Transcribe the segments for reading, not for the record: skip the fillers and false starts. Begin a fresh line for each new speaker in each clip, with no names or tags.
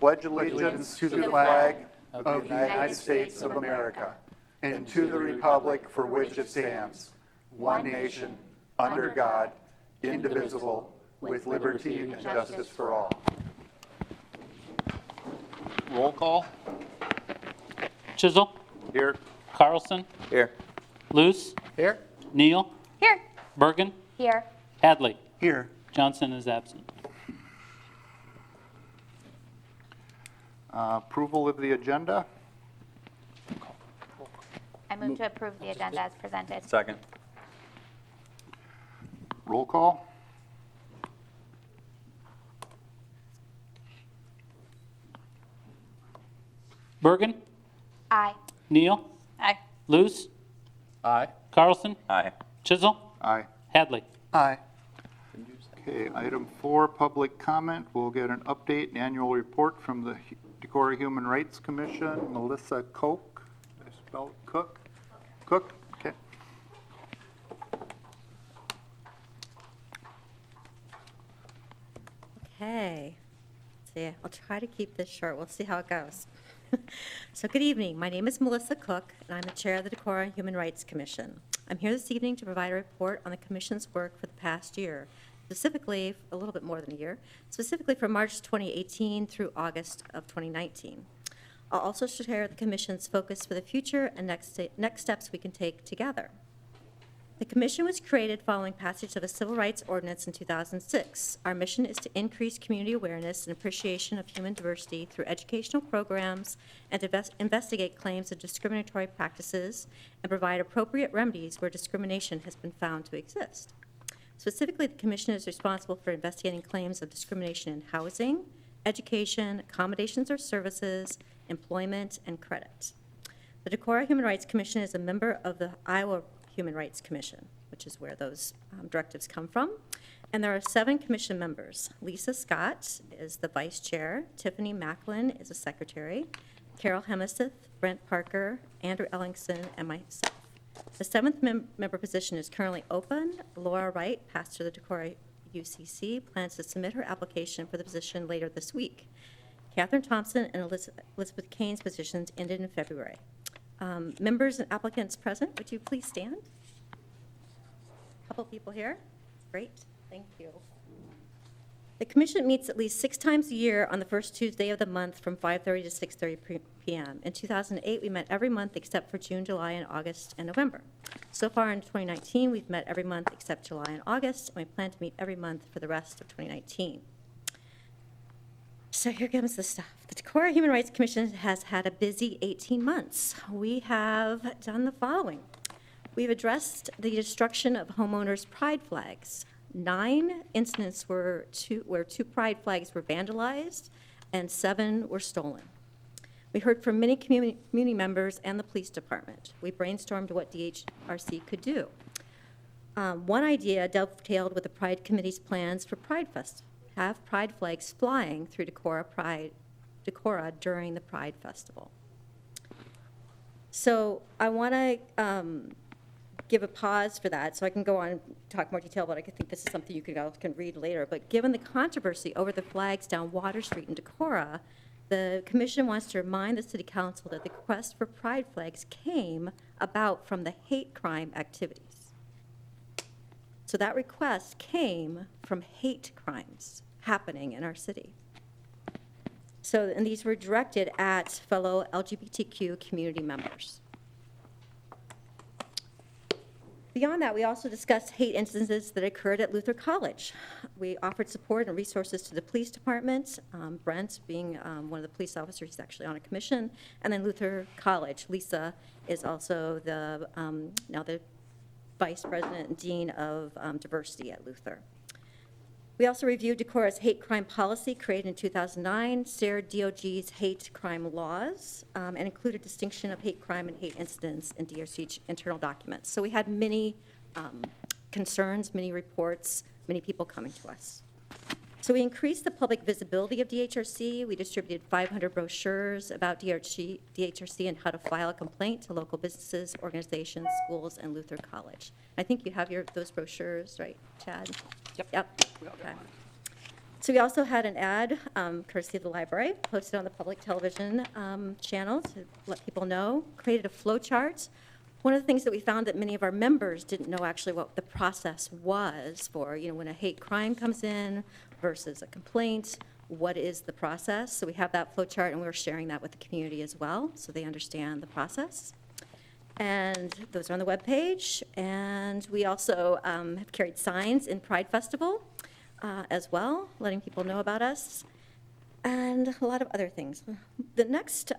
pledge allegiance to the flag of the United States of America and to the republic for which it stands, one nation, under God, indivisible, with liberty and justice for all.
Roll call.
Chisel,
Here.
Carlson,
Here.
Luce,
Here.
Neal,
Here.
Bergen,
Here.
Hadley.
Here.
Johnson is absent.
Approval of the agenda.
I move to approve the agenda as presented.
Second.
Roll call.
Bergen,
Aye.
Neal,
Aye.
Luce,
Aye.
Carlson,
Aye.
Chisel,
Aye.
Hadley.
Aye. Okay, item 4, public comment. We'll get an update and annual report from the Decorah Human Rights Commission. Melissa Koch, I spelled Cook? Cook? Okay.
Okay. See, I'll try to keep this short. We'll see how it goes. So good evening. My name is Melissa Cook, and I'm the chair of the Decorah Human Rights Commission. I'm here this evening to provide a report on the commission's work for the past year, specifically a little bit more than a year, specifically from March 2018 through August of 2019. I'll also share the commission's focus for the future and next steps we can take together. The commission was created following passage of a civil rights ordinance in 2006. Our mission is to increase community awareness and appreciation of human diversity through educational programs and to investigate claims of discriminatory practices and provide appropriate remedies where discrimination has been found to exist. Specifically, the commission is responsible for investigating claims of discrimination in housing, education, accommodations or services, employment, and credit. The Decorah Human Rights Commission is a member of the Iowa Human Rights Commission, which is where those directives come from. And there are 7 commission members. Lisa Scott is the vice chair, Tiffany Macklin is a secretary, Carol Hemeseth, Brent Parker, Andrew Ellingson, and myself. The 7th member position is currently open. Laura Wright, pastor of the Decorah UCC, plans to submit her application for the position later this week. Catherine Thompson and Elizabeth Kane's positions ended in February. Members and applicants present, would you please stand? A couple people here. Great, thank you. The commission meets at least 6 times a year on the first Tuesday of the month from 5:30 to 6:30 p.m. In 2008, we met every month except for June, July, and August, and November. So far in 2019, we've met every month except July and August, and we plan to meet every month for the rest of 2019. So here comes the stuff. The Decorah Human Rights Commission has had a busy 18 months. We have done the following. We've addressed the destruction of homeowners' pride flags. 9 incidents where 2 pride flags were vandalized and 7 were stolen. We heard from many community members and the police department. We brainstormed what DHRC could do. One idea dovetailed with the Pride Committee's plans for Pride Fest. Have pride flags flying through Decorah during the Pride Festival. So I want to give a pause for that, so I can go on and talk more detail, but I think this is something you can read later. But given the controversy over the flags down Water Street in Decorah, the commission wants to remind the city council that the request for pride flags came about from the hate crime activities. So that request came from hate crimes happening in our city. So, and these were directed at fellow LGBTQ community members. Beyond that, we also discussed hate instances that occurred at Luther College. We offered support and resources to the police department, Brent being one of the police officers, he's actually on a commission, and then Luther College. Lisa is also the now the Vice President and Dean of Diversity at Luther. We also reviewed Decorah's hate crime policy created in 2009, shared DOG's hate crime laws, and included distinction of hate crime and hate incidents in DOC internal documents. So we had many concerns, many reports, many people coming to us. So we increased the public visibility of DHRC. We distributed 500 brochures about DHRC and how to file a complaint to local businesses, organizations, schools, and Luther College. I think you have those brochures, right, Chad?
Yep.
Yep. Okay. So we also had an ad, courtesy of the library, posted on the public television channel to let people know, created a flow chart. One of the things that we found that many of our members didn't know actually what the process was for, when a hate crime comes in versus a complaint, what is the process? So we have that flow chart, and we're sharing that with the community as well, so they understand the process. And those are on the webpage. And we also have carried signs in Pride Festival as well, letting people know about us, and a lot of other things. The next,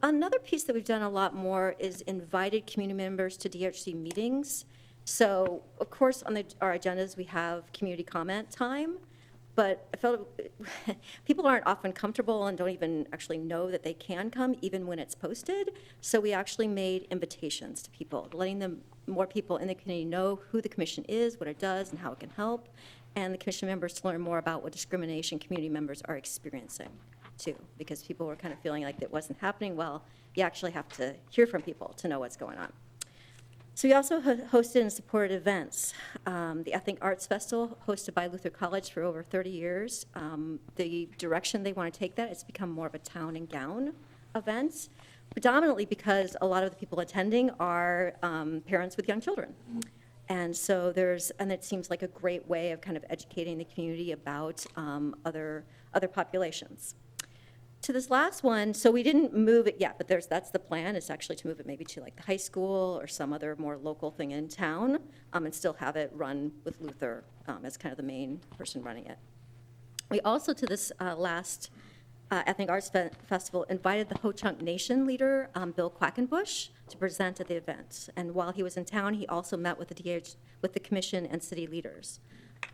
another piece that we've done a lot more is invited community members to DHC meetings. So, of course, on our agendas, we have community comment time, but I felt people aren't often comfortable and don't even actually know that they can come, even when it's posted. So we actually made invitations to people, letting more people in the community know who the commission is, what it does, and how it can help, and the commission members to learn more about what discrimination community members are experiencing, too, because people were kind of feeling like it wasn't happening. Well, you actually have to hear from people to know what's going on. So we also hosted and supported events. The Ethnic Arts Festival, hosted by Luther College for over 30 years. The direction they want to take that is become more of a town and gown event, predominantly because a lot of the people attending are parents with young children. And so and it seems like a great way of kind of educating the community about other populations. To this last one, so we didn't move it yet, but that's the plan, is actually to move it maybe to like the high school or some other more local thing in town, and still have it run with Luther as kind of the main person running it. We also, to this last Ethnic Arts Festival, invited the Ho-Chunk Nation leader, Bill Quackenbush, to present at the event. And while he was in town, he also met with the commission and city leaders.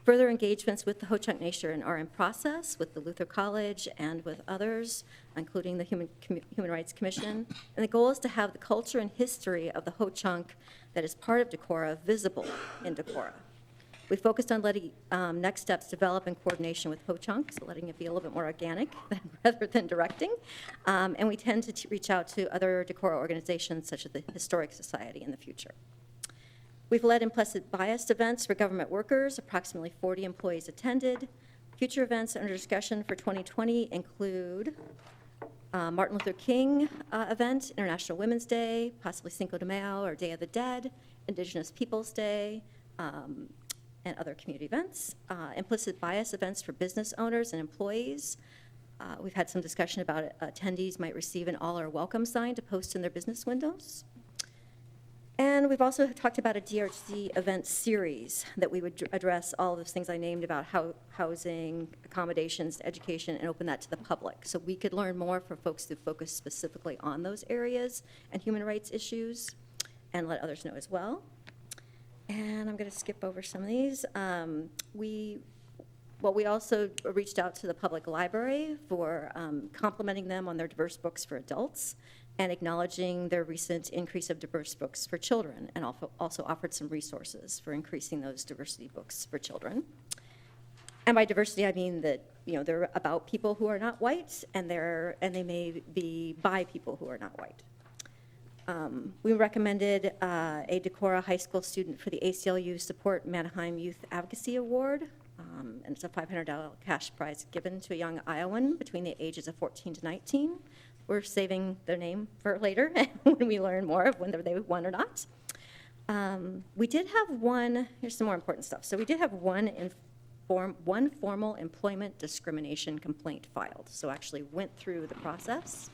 Further engagements with the Ho-Chunk Nation are in process with the Luther College and with others, including the Human Rights Commission. And the goal is to have the culture and history of the Ho-Chunk that is part of Decorah visible in Decorah. We focused on letting next steps develop in coordination with Ho-Chunk, so letting it be a little bit more organic rather than directing. And we tend to reach out to other Decorah organizations such as the Historic Society in the future. We've led implicit bias events for government workers. Approximately 40 employees attended. Future events under discussion for 2020 include Martin Luther King event, International Women's Day, possibly Cinco de Mayo or Day of the Dead, Indigenous Peoples Day, and other community events. Implicit bias events for business owners and employees. We've had some discussion about attendees might receive an all or welcome sign to post in their business windows. And we've also talked about a DRC event series that we would address all those things I named about housing, accommodations, education, and open that to the public. So we could learn more from folks who focus specifically on those areas and human rights issues, and let others know as well. And I'm going to skip over some of these. We also reached out to the public library for complimenting them on their diverse books for adults and acknowledging their recent increase of diverse books for children, and also offered some resources for increasing those diversity books for children. And by diversity, I mean that they're about people who are not white, and they may be by people who are not white. We recommended a Decorah High School student for the ACLU Support Manheim Youth Advocacy Award, and it's a $500 cash prize given to a young Iowan between the ages of 14 to 19. We're saving their name for later when we learn more of whether they won or not. We did have here's some more important stuff. So we did have one formal employment discrimination complaint filed. So actually went through the process.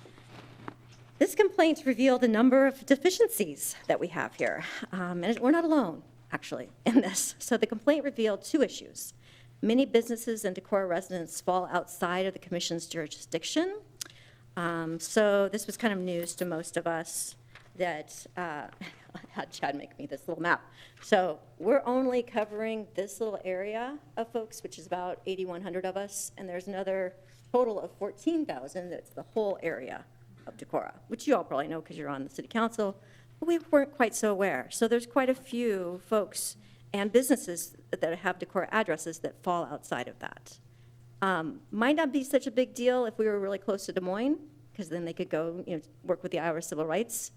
This complaint revealed a number of deficiencies that we have here. And we're not alone, actually, in this. So the complaint revealed 2 issues. Many businesses and Decorah residents fall outside of the commission's jurisdiction. So this was kind of news to most of us that had Chad make me this little map. So we're only covering this little area of folks, which is about 8,100 of us, and there's another total of 14,000 that's the whole area of Decorah, which you all probably know because you're on the city council, but we weren't quite so aware. So there's quite a few folks and businesses that have Decorah addresses that fall outside of that. Might not be such a big deal if we were really close to Des Moines, because then they could go, work with the Iowa Civil Rights.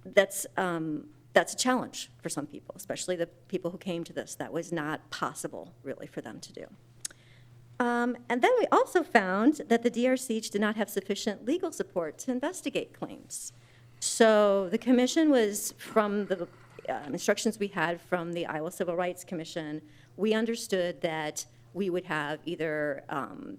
That's a challenge for some people, especially the people who came to this. That was not possible, really, for them to do. And then we also found that the DRC did not have sufficient legal support to investigate claims. So the commission was, from the instructions we had from the Iowa Civil Rights Commission, we understood that we would have either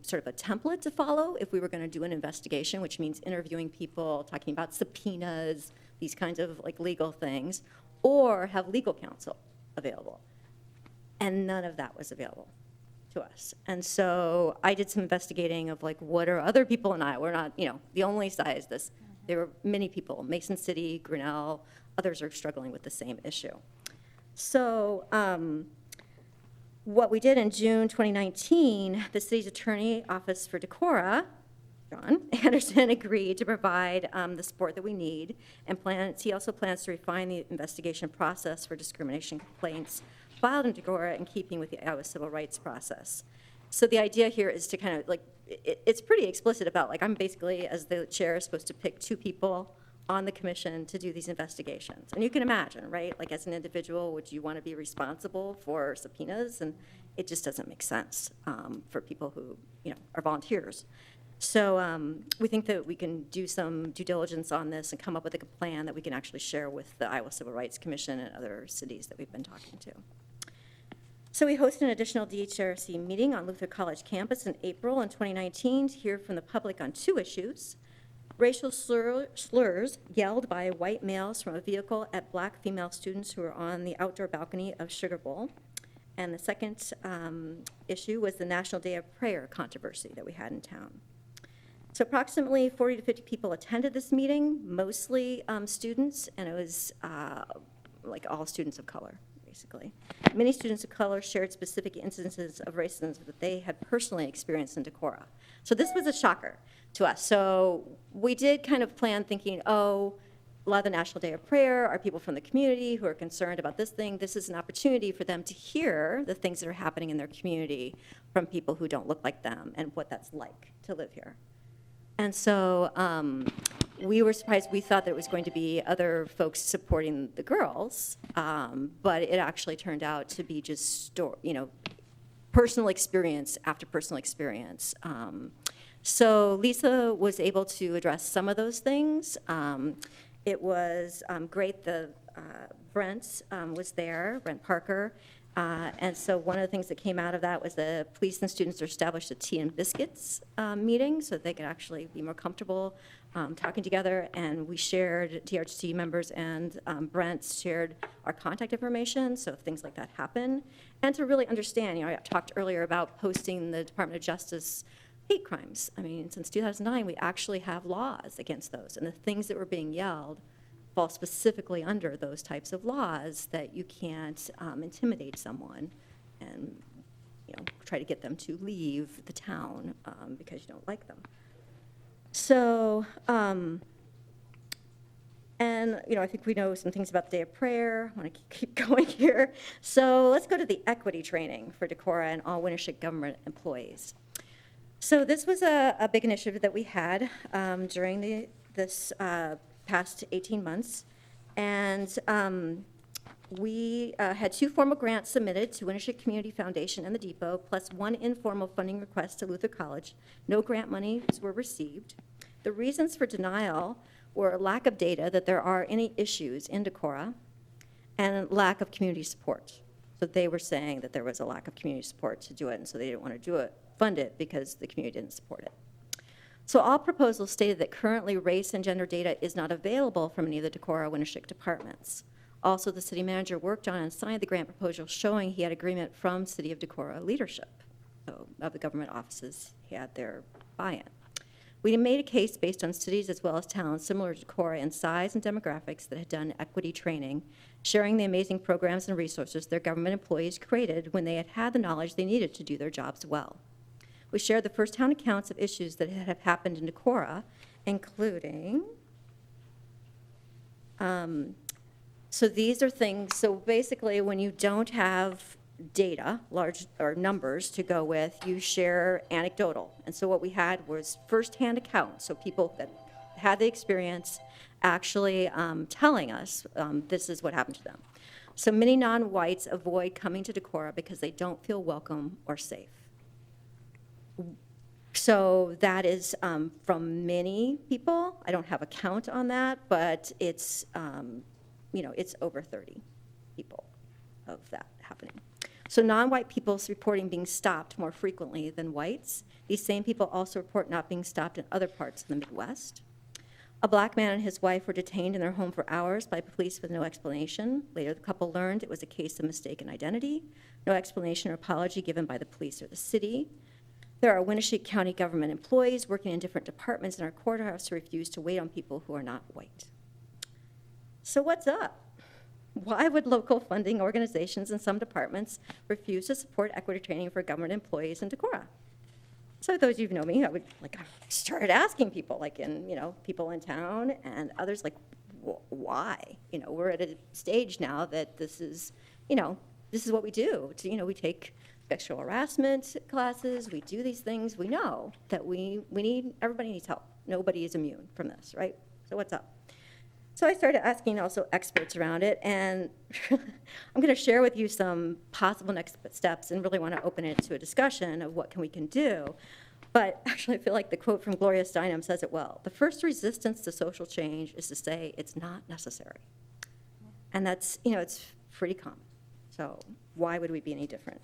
sort of a template to follow if we were going to do an investigation, which means interviewing people, talking about subpoenas, these kinds of like legal things, or have legal counsel available. And none of that was available to us. And so I did some investigating of like, what are other people in Iowa? We're not, the only side is this. There were many people, Mason City, Grinnell, others are struggling with the same issue. So what we did in June 2019, the city's attorney office for Decorah, John Anderson, agreed to provide the support that we need, and he also plans to refine the investigation process for discrimination complaints filed in Decorah in keeping with the Iowa civil rights process. So the idea here is to kind of like, it's pretty explicit about like, I'm basically, as the chair, supposed to pick 2 people on the commission to do these investigations. And you can imagine, right? Like as an individual, would you want to be responsible for subpoenas? And it just doesn't make sense for people who, are volunteers. So we think that we can do some due diligence on this and come up with a plan that we can actually share with the Iowa Civil Rights Commission and other cities that we've been talking to. So we hosted an additional DHRC meeting on Luther College campus in April in 2019 to hear from the public on 2 issues. Racial slurs yelled by white males from a vehicle at black female students who were on the outdoor balcony of Sugar Bowl. And the second issue was the National Day of Prayer controversy that we had in town. So approximately 40 to 50 people attended this meeting, mostly students, and it was like all students of color, basically. Many students of color shared specific instances of racism that they had personally experienced in Decorah. So this was a shocker to us. So we did kind of plan thinking, a lot of the National Day of Prayer are people from the community who are concerned about this thing. This is an opportunity for them to hear the things that are happening in their community from people who don't look like them and what that's like to live here. And so we were surprised. We thought there was going to be other folks supporting the girls, but it actually turned out to be just, personal experience after personal experience. So Lisa was able to address some of those things. It was great. Brent was there, Brent Parker. And so one of the things that came out of that was the police and students established a tea and biscuits meeting so that they could actually be more comfortable talking together. And we shared, DRC members and Brent shared our contact information, so if things like that happen. And to really understand, I talked earlier about posting the Department of Justice hate crimes. I mean, since 2009, we actually have laws against those. And the things that were being yelled fall specifically under those types of laws, that you can't intimidate someone and try to get them to leave the town because you don't like them. So, and I think we know some things about the Day of Prayer. I want to keep going here. So let's go to the equity training for Decorah and all Winnership government employees. So this was a big initiative that we had during this past 18 months. And we had 2 formal grants submitted to Winnership Community Foundation and the Depot, plus 1 informal funding request to Luther College. No grant monies were received. The reasons for denial were lack of data that there are any issues in Decorah and lack of community support. So they were saying that there was a lack of community support to do it, and so they didn't want to fund it because the community didn't support it. So all proposals stated that currently race and gender data is not available from any of the Decorah Winnership departments. Also, the city manager worked on and signed the grant proposal showing he had agreement from City of Decorah leadership. So of the government offices, he had their buy-in. We made a case based on cities as well as towns similar to Decorah in size and demographics that had done equity training, sharing the amazing programs and resources their government employees created when they had the knowledge they needed to do their jobs well. We shared the first-hand accounts of issues that have happened in Decorah, including, so these are things, so basically when you don't have data, large or numbers to go with, you share anecdotal. And so what we had was first-hand accounts, so people that had the experience actually telling us this is what happened to them. So many non-whites avoid coming to Decorah because they don't feel welcome or safe. So that is from many people. I don't have a count on that, but it's, it's over 30 people of that happening. So non-white people's reporting being stopped more frequently than whites. These same people also report not being stopped in other parts of the Midwest. A black man and his wife were detained in their home for hours by police with no explanation. Later, the couple learned it was a case of mistaken identity. No explanation or apology given by the police or the city. There are Winnebago County government employees working in different departments in our courthouse who refuse to wait on people who are not white. So what's up? Why would local funding organizations in some departments refuse to support equity training for government employees in Decorah? So those of you who know me, I would started asking people, people in town and others, why? We're at a stage now that this is what we do. We take sexual harassment classes, we do these things, we know that everybody needs help. Nobody is immune from this, right? So what's up? So I started asking also experts around it, and I'm going to share with you some possible next steps and really want to open it to a discussion of what we can do. But actually, I feel like the quote from Gloria Steinem says it well. The first resistance to social change is to say it's not necessary. And that's, it's pretty common. So why would we be any different?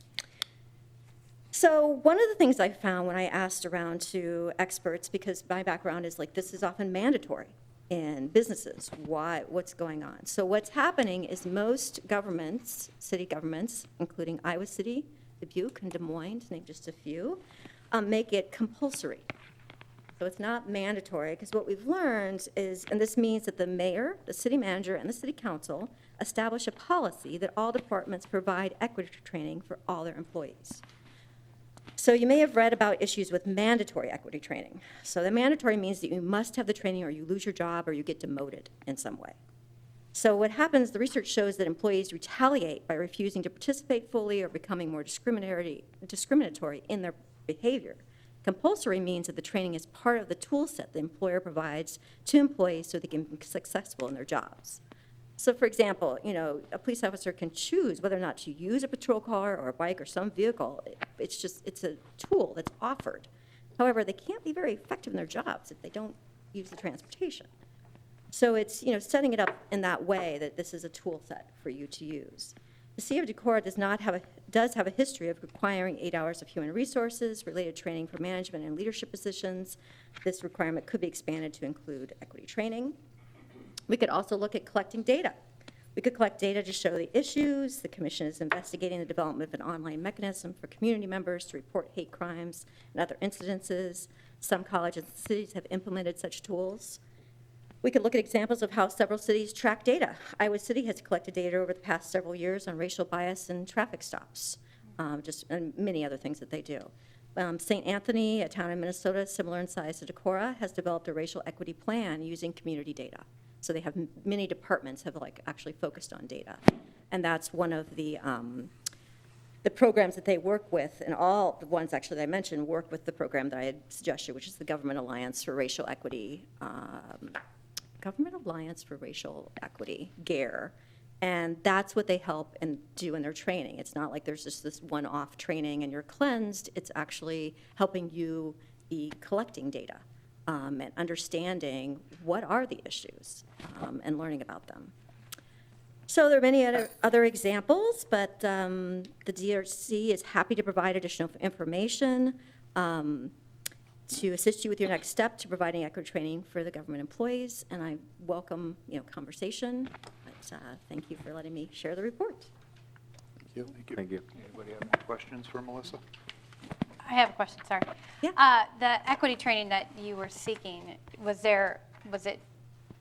So one of the things I found when I asked around to experts, because my background is this is often mandatory in businesses, what's going on? So what's happening is most governments, city governments, including Iowa City, Dubuque, and Des Moines, to name just a few, make it compulsory. So it's not mandatory, because what we've learned is, and this means that the mayor, the city manager, and the city council establish a policy that all departments provide equity training for all their employees. So you may have read about issues with mandatory equity training. So the mandatory means that you must have the training or you lose your job or you get demoted in some way. So what happens, the research shows that employees retaliate by refusing to participate fully or becoming more discriminatory in their behavior. Compulsory means that the training is part of the tool set the employer provides to employees so they can be successful in their jobs. So for example, a police officer can choose whether or not to use a patrol car or a bike or some vehicle. It's a tool that's offered. However, they can't be very effective in their jobs if they don't use the transportation. So it's, setting it up in that way that this is a tool set for you to use. The City of Decorah does have a history of requiring 8 hours of human resources, related training for management and leadership positions. This requirement could be expanded to include equity training. We could also look at collecting data. We could collect data to show the issues. The commission is investigating the development of an online mechanism for community members to report hate crimes and other incidences. Some colleges and cities have implemented such tools. We could look at examples of how several cities track data. Iowa City has collected data over the past several years on racial bias and traffic stops, and many other things that they do. St. Anthony, a town in Minnesota similar in size to Decorah, has developed a racial equity plan using community data. So they have many departments have actually focused on data. And that's one of the programs that they work with, and all the ones actually that I mentioned work with the program that I had suggested, which is the Government Alliance for Racial Equity, GARE. And that's what they help and do in their training. It's not like there's just this one-off training and you're cleansed. It's actually helping you be collecting data. And understanding what are the issues and learning about them. So there are many other examples, but the DRC is happy to provide additional information to assist you with your next step to providing equity training for the government employees, and I welcome conversation. But thank you for letting me share the report.
Thank you.
Thank you.
Anybody have any questions for Melissa?
I have a question, sorry.
Yeah.
The equity training that you were seeking, was it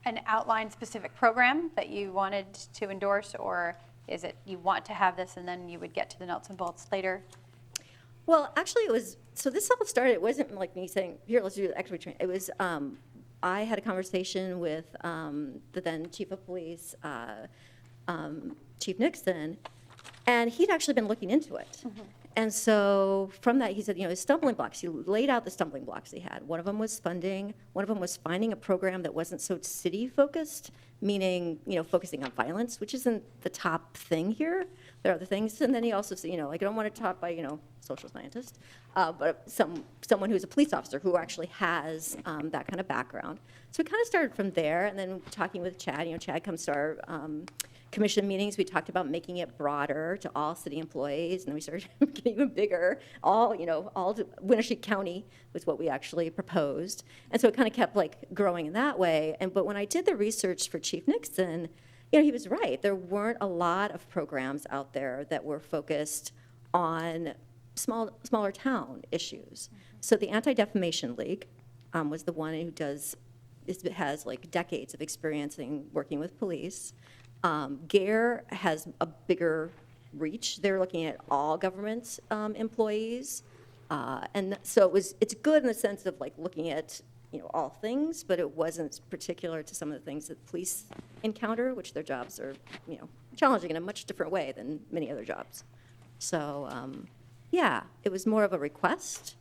an outline specific program that you wanted to endorse, or is it you want to have this and then you would get to the nuts and bolts later?
Well, actually, it was, so this all started, it wasn't like me saying, here, let's do the equity training. It was, I had a conversation with the then chief of police, Chief Nixon, and he'd actually been looking into it. And so from that, he said, his stumbling blocks, he laid out the stumbling blocks he had. One of them was funding. One of them was finding a program that wasn't so city-focused, meaning, focusing on violence, which isn't the top thing here. There are other things. And then he also said, I don't want it taught by, social scientist, but someone who's a police officer who actually has that kind of background. So we kind of started from there, and then talking with Chad. Chad comes to our commission meetings. We talked about making it broader to all city employees, and then we started getting even bigger. All to Winnebago County was what we actually proposed, and so it kind of kept growing in that way. But when I did the research for Chief Nixon, he was right. There weren't a lot of programs out there that were focused on smaller town issues. So the Anti-Defamation League was the one who has decades of experience in working with police. GARE has a bigger reach. They're looking at all government employees. And so it's good in the sense of looking at all things, but it wasn't particular to some of the things that police encounter, which their jobs are challenging in a much different way than many other jobs. So yeah, it was more of a request,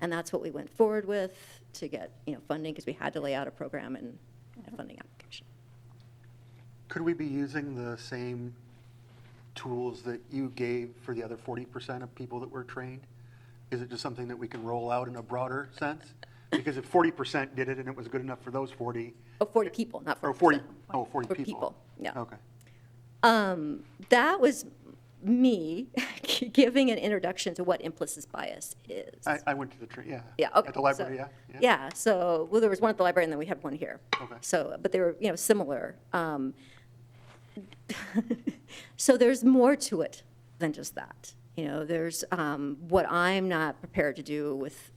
and that's what we went forward with to get funding, because we had to lay out a program and a funding application.
Could we be using the same tools that you gave for the other 40% of people that were trained? Is it just something that we can roll out in a broader sense? Because if 40% did it and it was good enough for those 40.
Oh, 40 people, not 40%.
Or 40, 40
For
people.
people, yeah.
Okay.
That was me giving an introduction to what implicit bias is.
I went to the, yeah.
Yeah, okay.
At the library,
so,
yeah?
Yeah, so, there was one at the library, and then we had one here.
Okay.
So, but they were, similar. So there's more to it than just that. There's what I'm not prepared to do with,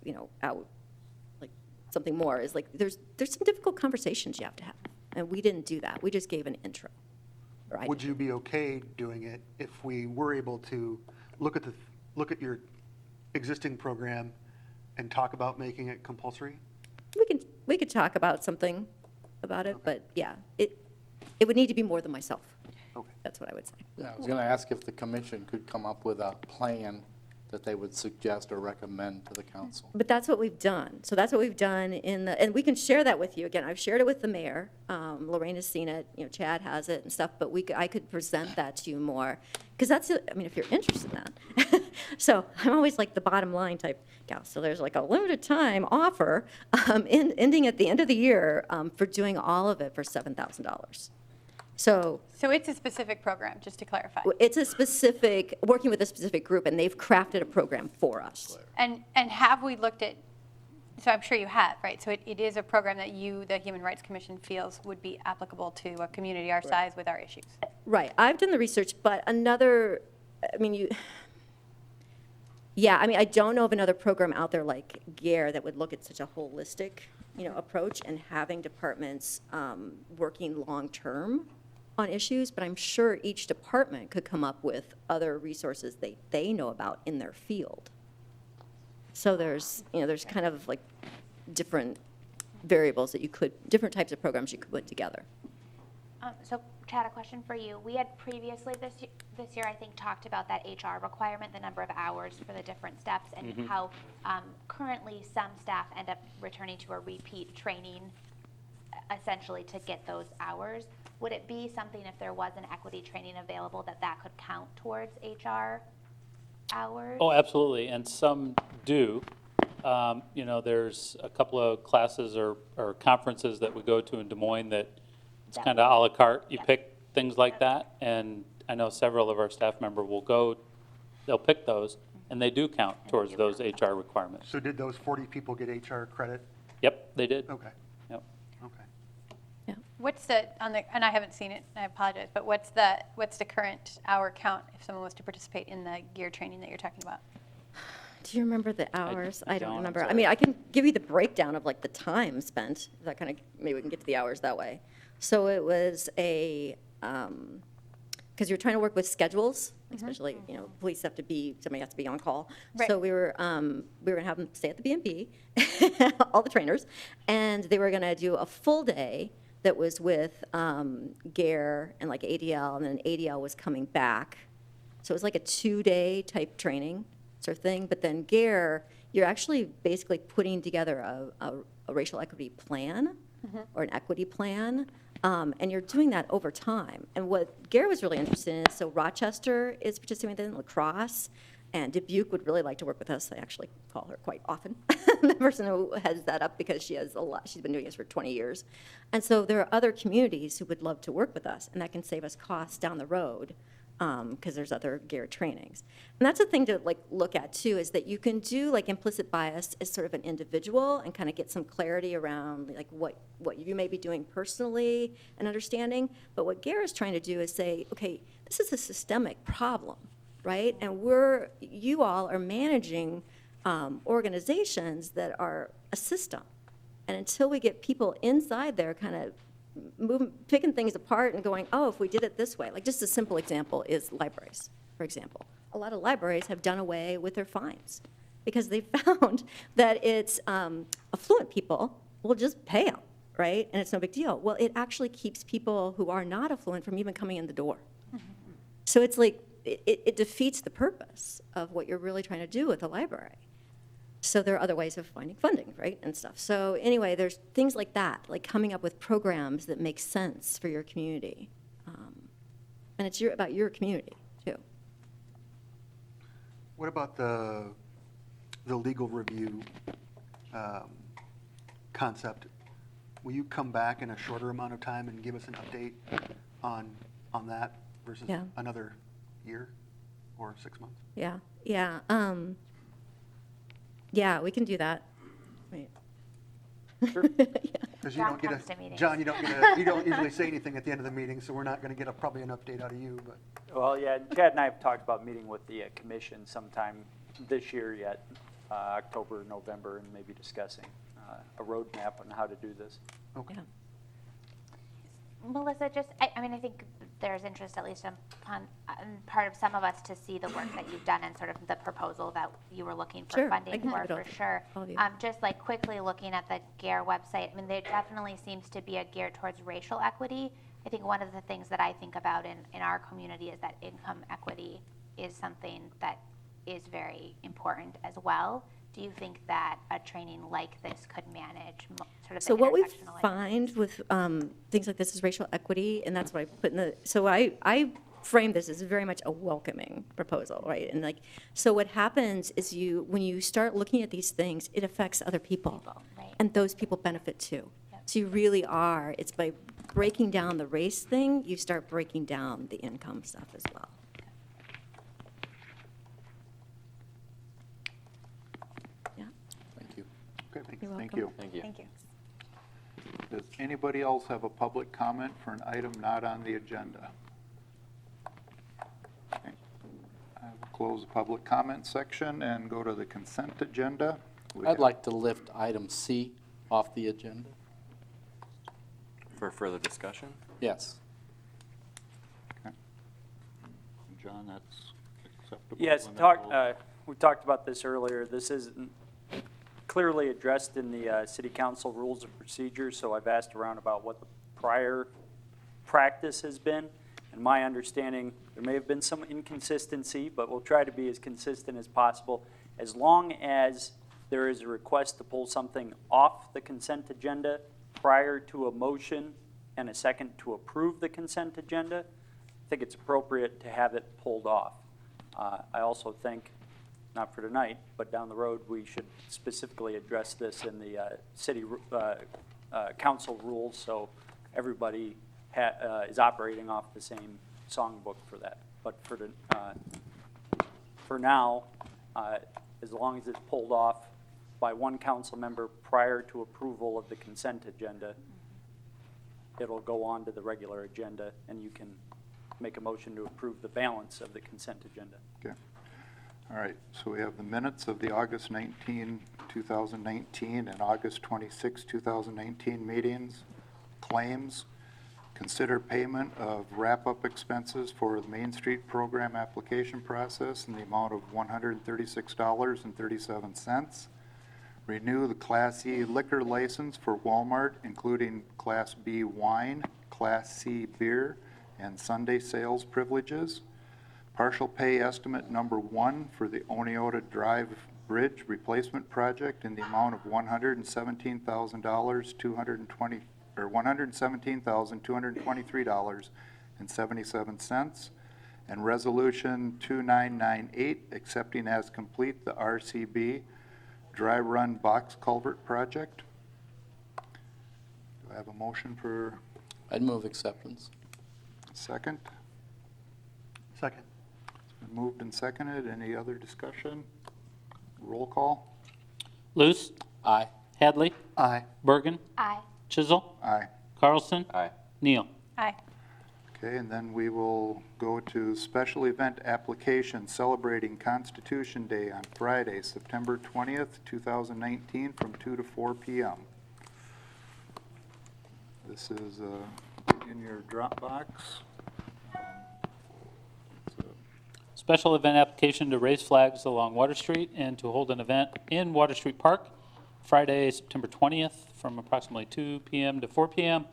something more is there's some difficult conversations you have to have. And we didn't do that. We just gave an intro. Right?
Would you be okay doing it if we were able to look at your existing program and talk about making it compulsory?
We could talk about something about it, but yeah, it would need to be more than myself.
Okay.
That's what I would say.
Yeah, I was going to ask if the commission could come up with a plan that they would suggest or recommend to the council.
But that's what we've done. So that's what we've done and we can share that with you. Again, I've shared it with the mayor. Lorraine has seen it, Chad has it and stuff, but I could present that to you more. Because if you're interested in that. So I'm always the bottom line type gal. So there's a limited time offer ending at the end of the year for doing all of it for $7,000. So
it's a specific program, just to clarify.
it's working with a specific group, and they've crafted a program for us.
And have we looked at, so I'm sure you have, right? So it is a program that the Human Rights Commission, feels would be applicable to a community our size with our issues.
Right. I've done the research, but I don't know of another program out there like GARE that would look at such a holistic, approach and having departments working long-term on issues, but I'm sure each department could come up with other resources they know about in their field. So there's kind of different variables different types of programs you could put together.
So Chad, a question for you. We had previously this year, I think, talked about that HR requirement, the number of hours for the different steps, and how currently some staff end up returning to a repeat training essentially to get those hours. Would it be something, if there was an equity training available, that could count towards HR hours?
Oh, absolutely, and some do. There's a couple of classes or conferences that we go to in Des Moines that it's kind of a la carte. You pick things like that, and I know several of our staff members they'll pick those, and they do count towards those HR requirements.
So did those 40 people get HR credit?
Yep, they did.
Okay,
Yep.
okay.
What's and I haven't seen it, I apologize, but what's the current hour count if someone was to participate in the gear training that you're talking about?
Do you remember the hours?
I
I don't
don't, I'm
remember.
sorry.
I can give you the breakdown of the time spent. That kind of, maybe we can get to the hours that way. So it was because you're trying to work with schedules, especially, police somebody has to be on call.
Right.
So we were going to have them stay at the B&B, all the trainers, and they were going to do a full day that was with GARE and ADL, and then ADL was coming back. So it was a 2-day type training. sort of thing. But then GARE, you're actually basically putting together a racial equity plan or an equity plan, and you're doing that over time. And what GARE was really interested in is, so Rochester is participating in La Crosse, and Dubuque would really like to work with us. I actually call her quite often, the person who heads that up, because she has a lot, she's been doing this for 20 years. And so there are other communities who would love to work with us, and that can save us costs down the road, because there's other GARE trainings. And that's a thing to like look at too, is that you can do like implicit bias as sort of an individual and kind of get some clarity around like what you may be doing personally and understanding. But what GARE is trying to do is say, okay, this is a systemic problem, right? And you all are managing organizations that are a system. And until we get people inside there kind of picking things apart and going, oh, if we did it this way, like just a simple example is libraries, for example. A lot of libraries have done away with their fines because they found that it's affluent people will just pay them, right? And it's no big deal. Well, it actually keeps people who are not affluent from even coming in the door. So it's like, it defeats the purpose of what you're really trying to do with a library. So there are other ways of finding funding, right, and stuff. So anyway, there's things like that, like coming up with programs that make sense for your community. And it's about your community, too.
What about the legal review concept? Will you come back in a shorter amount of time and give us an update on that versus
Yeah.
another year or 6 months?
Yeah, yeah. Yeah, we can do that. Right.
Because you
John
don't get
comes to meetings.
John, you don't usually say anything at the end of the meeting, so we're not going to get probably an update out of you, but.
Well, yeah, Chad and I have talked about meeting with the commission sometime this year yet, October, November, and maybe discussing a roadmap on how to do this.
Okay.
Yeah.
Melissa, I mean, I think there's interest, at least on part of some of us, to see the work that you've done and sort of the proposal that you were looking for
Sure, I
funding
can
for,
have it
for sure.
all of you.
Just like quickly looking at the GARE website, I mean, there definitely seems to be a gear towards racial equity. I think one of the things that I think about in our community is that income equity is something that is very important as well. Do you think that a training like this could manage sort of the
So what we
intersectional items?
find with things like this is racial equity, and that's what I put in the, so I frame this as very much a welcoming proposal, right? And like, so what happens is when you start looking at these things, it affects other people.
Right.
And those people benefit too.
Yep.
So you really are, it's by breaking down the race thing, you start breaking down the income stuff as well. Yeah,
Thank you.
Okay,
you're
thank
welcome.
you.
Thank you.
Thank you.
Does anybody else have a public comment for an item not on the agenda? Okay. I will close the public comment section and go to the consent agenda.
I'd like to lift item C off the agenda.
For further discussion?
Yes.
John, that's acceptable?
Yes,
And then we'll-
we talked about this earlier. This isn't clearly addressed in the city council rules of procedure, so I've asked around about what the prior practice has been. And my understanding, there may have been some inconsistency, but we'll try to be as consistent as possible. As long as there is a request to pull something off the consent agenda prior to a motion and a second to approve the consent agenda, I think it's appropriate to have it pulled off. I also think, not for tonight, but down the road, we should specifically address this in the city council rules, so everybody is operating off the same songbook for that. But for now, as long as it's pulled off by one council member prior to approval of the consent agenda, it'll go on to the regular agenda, and you can make a motion to approve the balance of the consent agenda.
Okay. All right, so we have the minutes of the August 19, 2019 and August 26, 2019 meetings, claims, consider payment of wrap-up expenses for the Main Street Program application process in the amount of $136.37, renew the Class E liquor license for Walmart, including Class B wine, Class C beer, and Sunday sales privileges, partial pay estimate number 1 for the Oneota Drive Bridge Replacement Project in the amount of $117,220, or $117,223.77, and Resolution 2998, accepting as complete the RCB Dry Run Box Culvert Project. Do I have a motion for
I'd move acceptance.
second?
Second.
It's been moved and seconded. Any other discussion? Roll call?
Luce,
Aye.
Hadley,
Aye.
Bergen,
Aye.
Chisel,
Aye.
Carlson,
Aye.
Neal.
Aye.
Okay, and then we will go to special event application celebrating Constitution Day on Friday, September 20th, 2019, from 2 to 4 p.m. This is in your Dropbox.
Special event application to raise flags along Water Street and to hold an event in Water Street Park, Friday, September 20th, from approximately 2 p.m. to 4 p.m.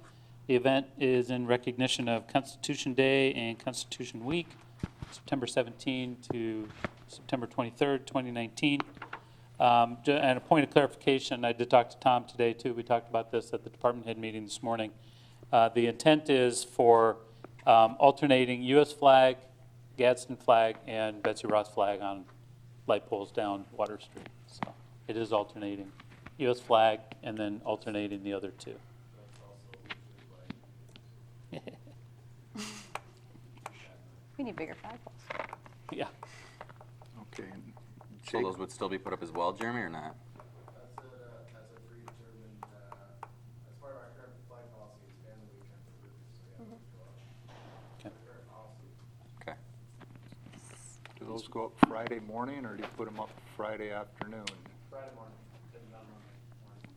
The event is in recognition of Constitution Day and Constitution Week, September 17 to September 23rd, 2019. And a point of clarification, I did talk to Tom today too. We talked about this at the department head meeting this morning. The intent is for alternating U.S. flag, Gadsden flag, and Betsy Ross flag on light poles down Water Street. So it is alternating U.S. flag and then alternating the other two.
We need bigger flagpoles.
Yeah.
Okay. and
So
Jake-
those would still be put up as well, Jeremy, or not?
That's a predetermined, as part of our current flag policy, it's family weekend for roofers, so yeah, those go up.
Okay.
Current policy.
Okay.
Do those go up Friday morning, or do you put them up Friday afternoon?
Friday morning, depending on Monday morning.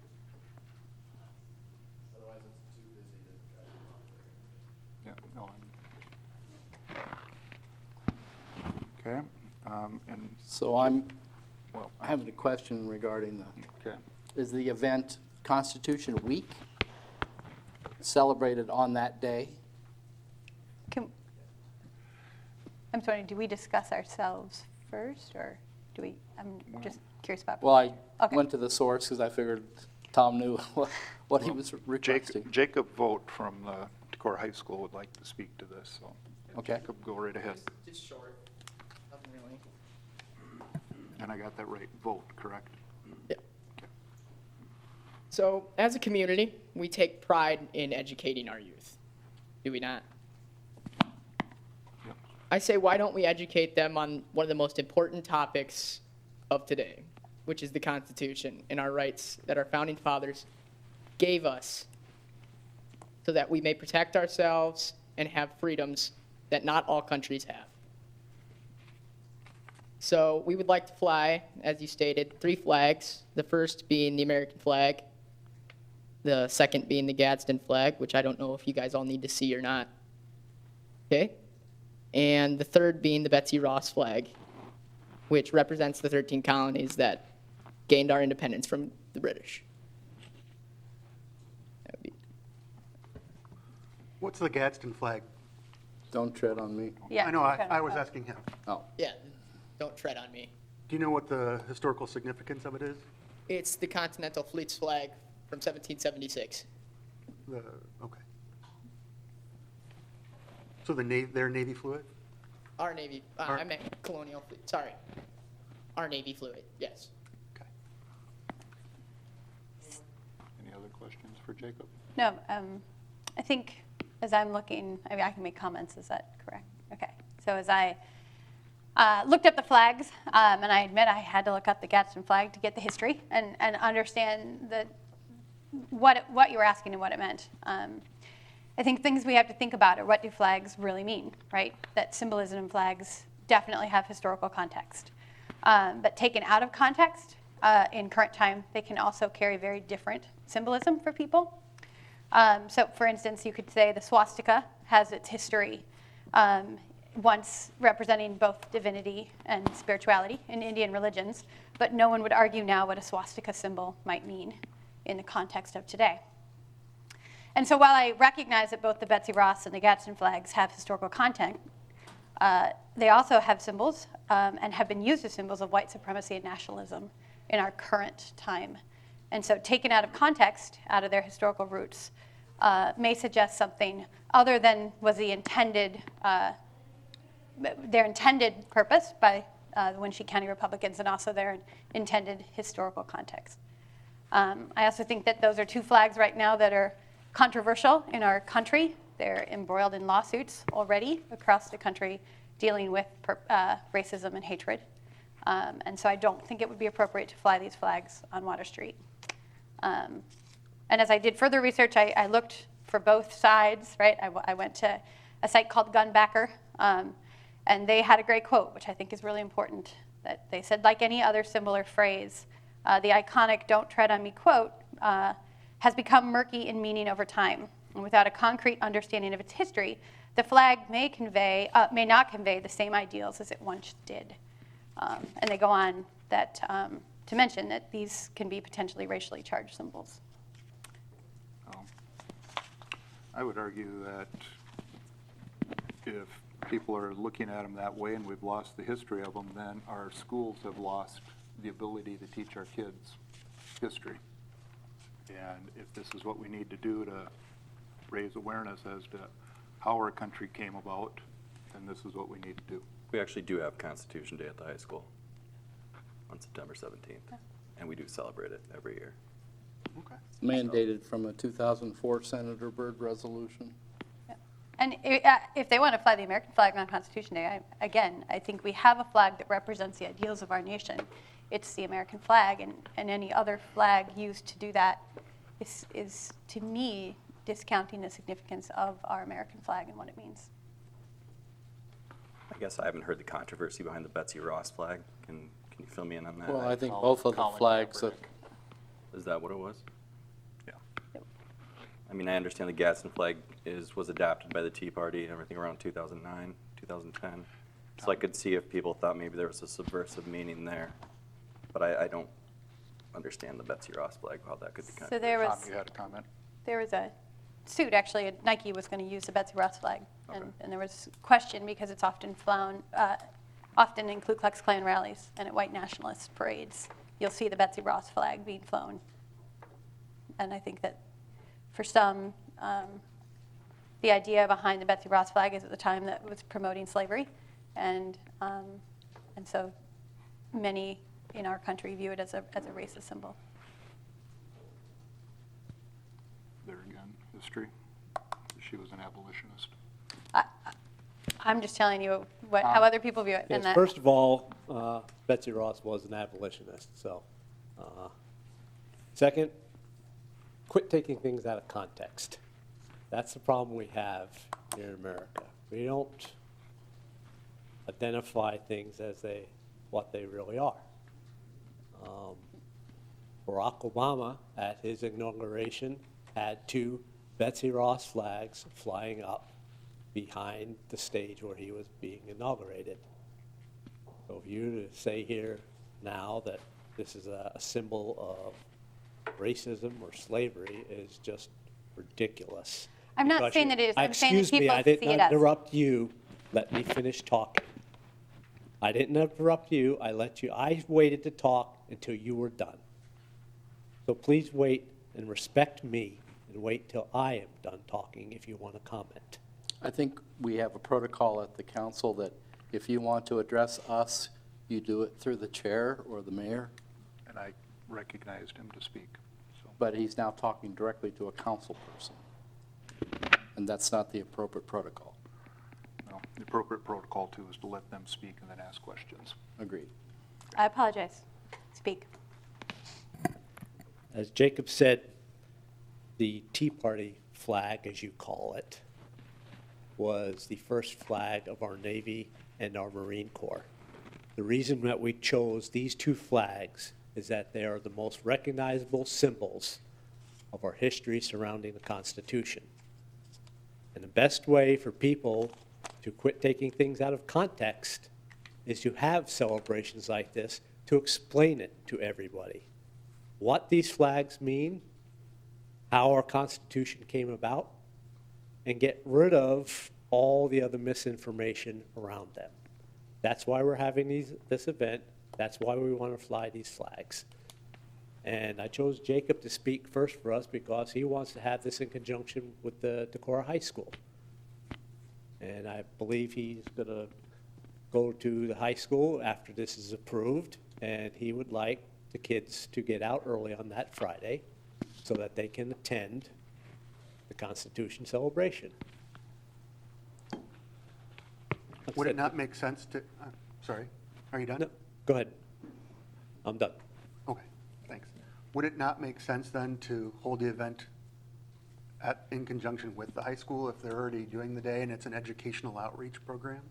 Otherwise, it's too busy to try to do it.
Yeah, no, okay, and,
So I'm
well,
having a question regarding the,
okay.
is the event Constitution Week celebrated on that day?
I'm sorry, do we discuss ourselves first, or do we, I'm just curious about.
Well, I
Okay.
went to the source because I figured Tom knew what he was requesting.
Jacob Vogt from the Decorah High School would like to speak to this, so.
Okay.
Jacob, go right ahead.
Just short, nothing really.
And I got that right, Vogt, correct?
Yeah. So, as a community, we take pride in educating our youth, do we not?
Yep.
I say, why don't we educate them on one of the most important topics of today, which is the Constitution and our rights that our founding fathers gave us so that we may protect ourselves and have freedoms that not all countries have. So we would like to fly, as you stated, 3 flags, the first being the American flag, the second being the Gadsden flag, which I don't know if you guys all need to see or not. Okay? And the third being the Betsy Ross flag, which represents the 13 colonies that gained our independence from the British. That would be
What's the Gadsden flag?
Don't tread on me.
Yeah.
I know,
okay.
I was asking him.
Oh,
Yeah, don't tread on me.
Do you know what the historical significance of it is?
It's the Continental Fleet's flag from 1776.
Okay. So their Navy flew it?
Our Navy, I meant Colonial Fleet, sorry. Our Navy flew it, yes.
Okay.
Any other questions for Jacob?
No, I think as I'm looking, I mean, I can make comments, is that correct? Okay, so as I looked up the flags, and I admit I had to look up the Gadsden flag to get the history and understand what you were asking and what it meant. I think things we have to think about are what do flags really mean, right? That symbolism in flags definitely have historical context. But taken out of context, in current time, they can also carry very different symbolism for people. So for instance, you could say the swastika has its history, once representing both divinity and spirituality in Indian religions, but no one would argue now what a swastika symbol might mean in the context of today. And so while I recognize that both the Betsy Ross and the Gadsden flags have historical content, They also have symbols and have been used as symbols of white supremacy and nationalism in our current time. And so taken out of context, out of their historical roots, may suggest something other than was the intended, their intended purpose by the Wenatchee County Republicans and also their intended historical context. I also think that those are two flags right now that are controversial in our country. They're embroiled in lawsuits already across the country dealing with racism and hatred. And so I don't think it would be appropriate to fly these flags on Water Street. And as I did further research, I looked for both sides, right? I went to a site called Gunbacker, and they had a great quote, which I think is really important, that they said, like any other symbol or phrase, the iconic "don't tread on me" quote has become murky in meaning over time. And without a concrete understanding of its history, the flag may not convey the same ideals as it once did. And they go on that, to mention that these can be potentially racially charged symbols.
I would argue that if people are looking at them that way and we've lost the history of them, then our schools have lost the ability to teach our kids history. And if this is what we need to do to raise awareness as to how our country came about, then this is what we need to do.
We actually do have Constitution Day at the high school on September 17th, and we do celebrate it every year.
Okay.
Mandated from a 2004 Senator Byrd resolution.
Yeah. And if they want to fly the American flag on Constitution Day, I think we have a flag that represents the ideals of our nation. It's the American flag, and any other flag used to do that is to me, discounting the significance of our American flag and what it means.
I guess I haven't heard the controversy behind the Betsy Ross flag. Can you fill me in on that?
Well, I think both of the flags that,
Is that what it was?
Yeah.
I mean, I understand the Gadsden flag was adopted by the Tea Party and everything around 2009, 2010. So I could see if people thought maybe there was a subversive meaning there. But I don't understand the Betsy Ross flag, how that could be
So there
Tom,
was
you had a comment?
there was a suit, actually, Nike was going to use the Betsy Ross flag.
Okay.
And there was question because it's often flown, often in Ku Klux Klan rallies and at white nationalist parades. You'll see the Betsy Ross flag being flown. And I think that for some, the idea behind the Betsy Ross flag is at the time that it was promoting slavery. And so many in our country view it as a racist symbol.
There again, history. She was an abolitionist.
I'm just telling you how other people view it.
Yes,
and that,
first of all, Betsy Ross was an abolitionist, so. Second, quit taking things out of context. That's the problem we have here in America. We don't identify things as what they really are. Barack Obama, at his inauguration, had two Betsy Ross flags flying up behind the stage where he was being inaugurated. So for you to say here now that this is a symbol of racism or slavery is just ridiculous.
I'm not
Because
saying
you-
that it is. I'm saying that
Excuse me,
people
I
see
didn't
it as.
interrupt you. Let me finish talking. I didn't interrupt you. I waited to talk until you were done. So please wait and respect me and wait till I am done talking if you want to comment.
I think we have a protocol at the council that if you want to address us, you do it through the chair or the mayor,
And I recognized him to speak. So
but he's now talking directly to a council person. And that's not the appropriate protocol.
no, the appropriate protocol too is to let them speak and then ask questions.
Agreed.
I apologize. Speak.
As Jacob said, the Tea Party flag, as you call it, was the first flag of our Navy and our Marine Corps. The reason that we chose these two flags is that they are the most recognizable symbols of our history surrounding the Constitution. And the best way for people to quit taking things out of context is to have celebrations like this to explain it to everybody. What these flags mean, how our Constitution came about, and get rid of all the other misinformation around them. That's why we're having this event. That's why we want to fly these flags. And I chose Jacob to speak first for us because he wants to have this in conjunction with the Decorah High School. And I believe he's going to go to the high school after this is approved, and he would like the kids to get out early on that Friday so that they can attend the Constitution celebration.
Would it not make sense to, sorry, are you done?
No, go ahead. I'm done.
Okay, thanks. Would it not make sense then to hold the event in conjunction with the high school if they're already doing the day and it's an educational outreach program?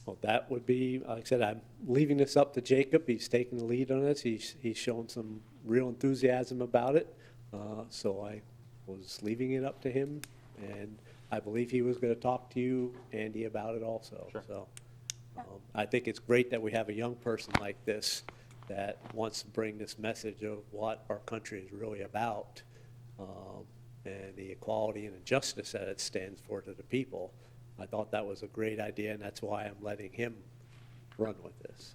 Well, that would be, like I said, I'm leaving this up to Jacob. He's taking the lead on this. He's shown some real enthusiasm about it. So I was leaving it up to him, and I believe he was going to talk to you, Andy, about it also.
Sure.
So I think it's great that we have a young person like this that wants to bring this message of what our country is really about, and the equality and the justice that it stands for to the people. I thought that was a great idea, and that's why I'm letting him run with this.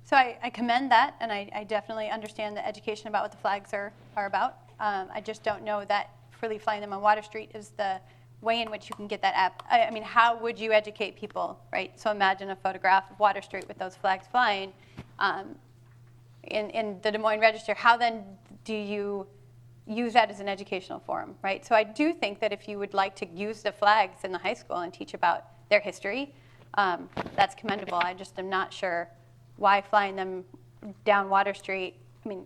So I commend that, and I definitely understand the education about what the flags are about. I just don't know that freely flying them on Water Street is the way in which you can get that app. I mean, how would you educate people, right? So imagine a photograph of Water Street with those flags flying in the Des Moines Register. How then do you use that as an educational forum, right? So I do think that if you would like to use the flags in the high school and teach about their history, that's commendable. I just am not sure why flying them down Water Street, I mean,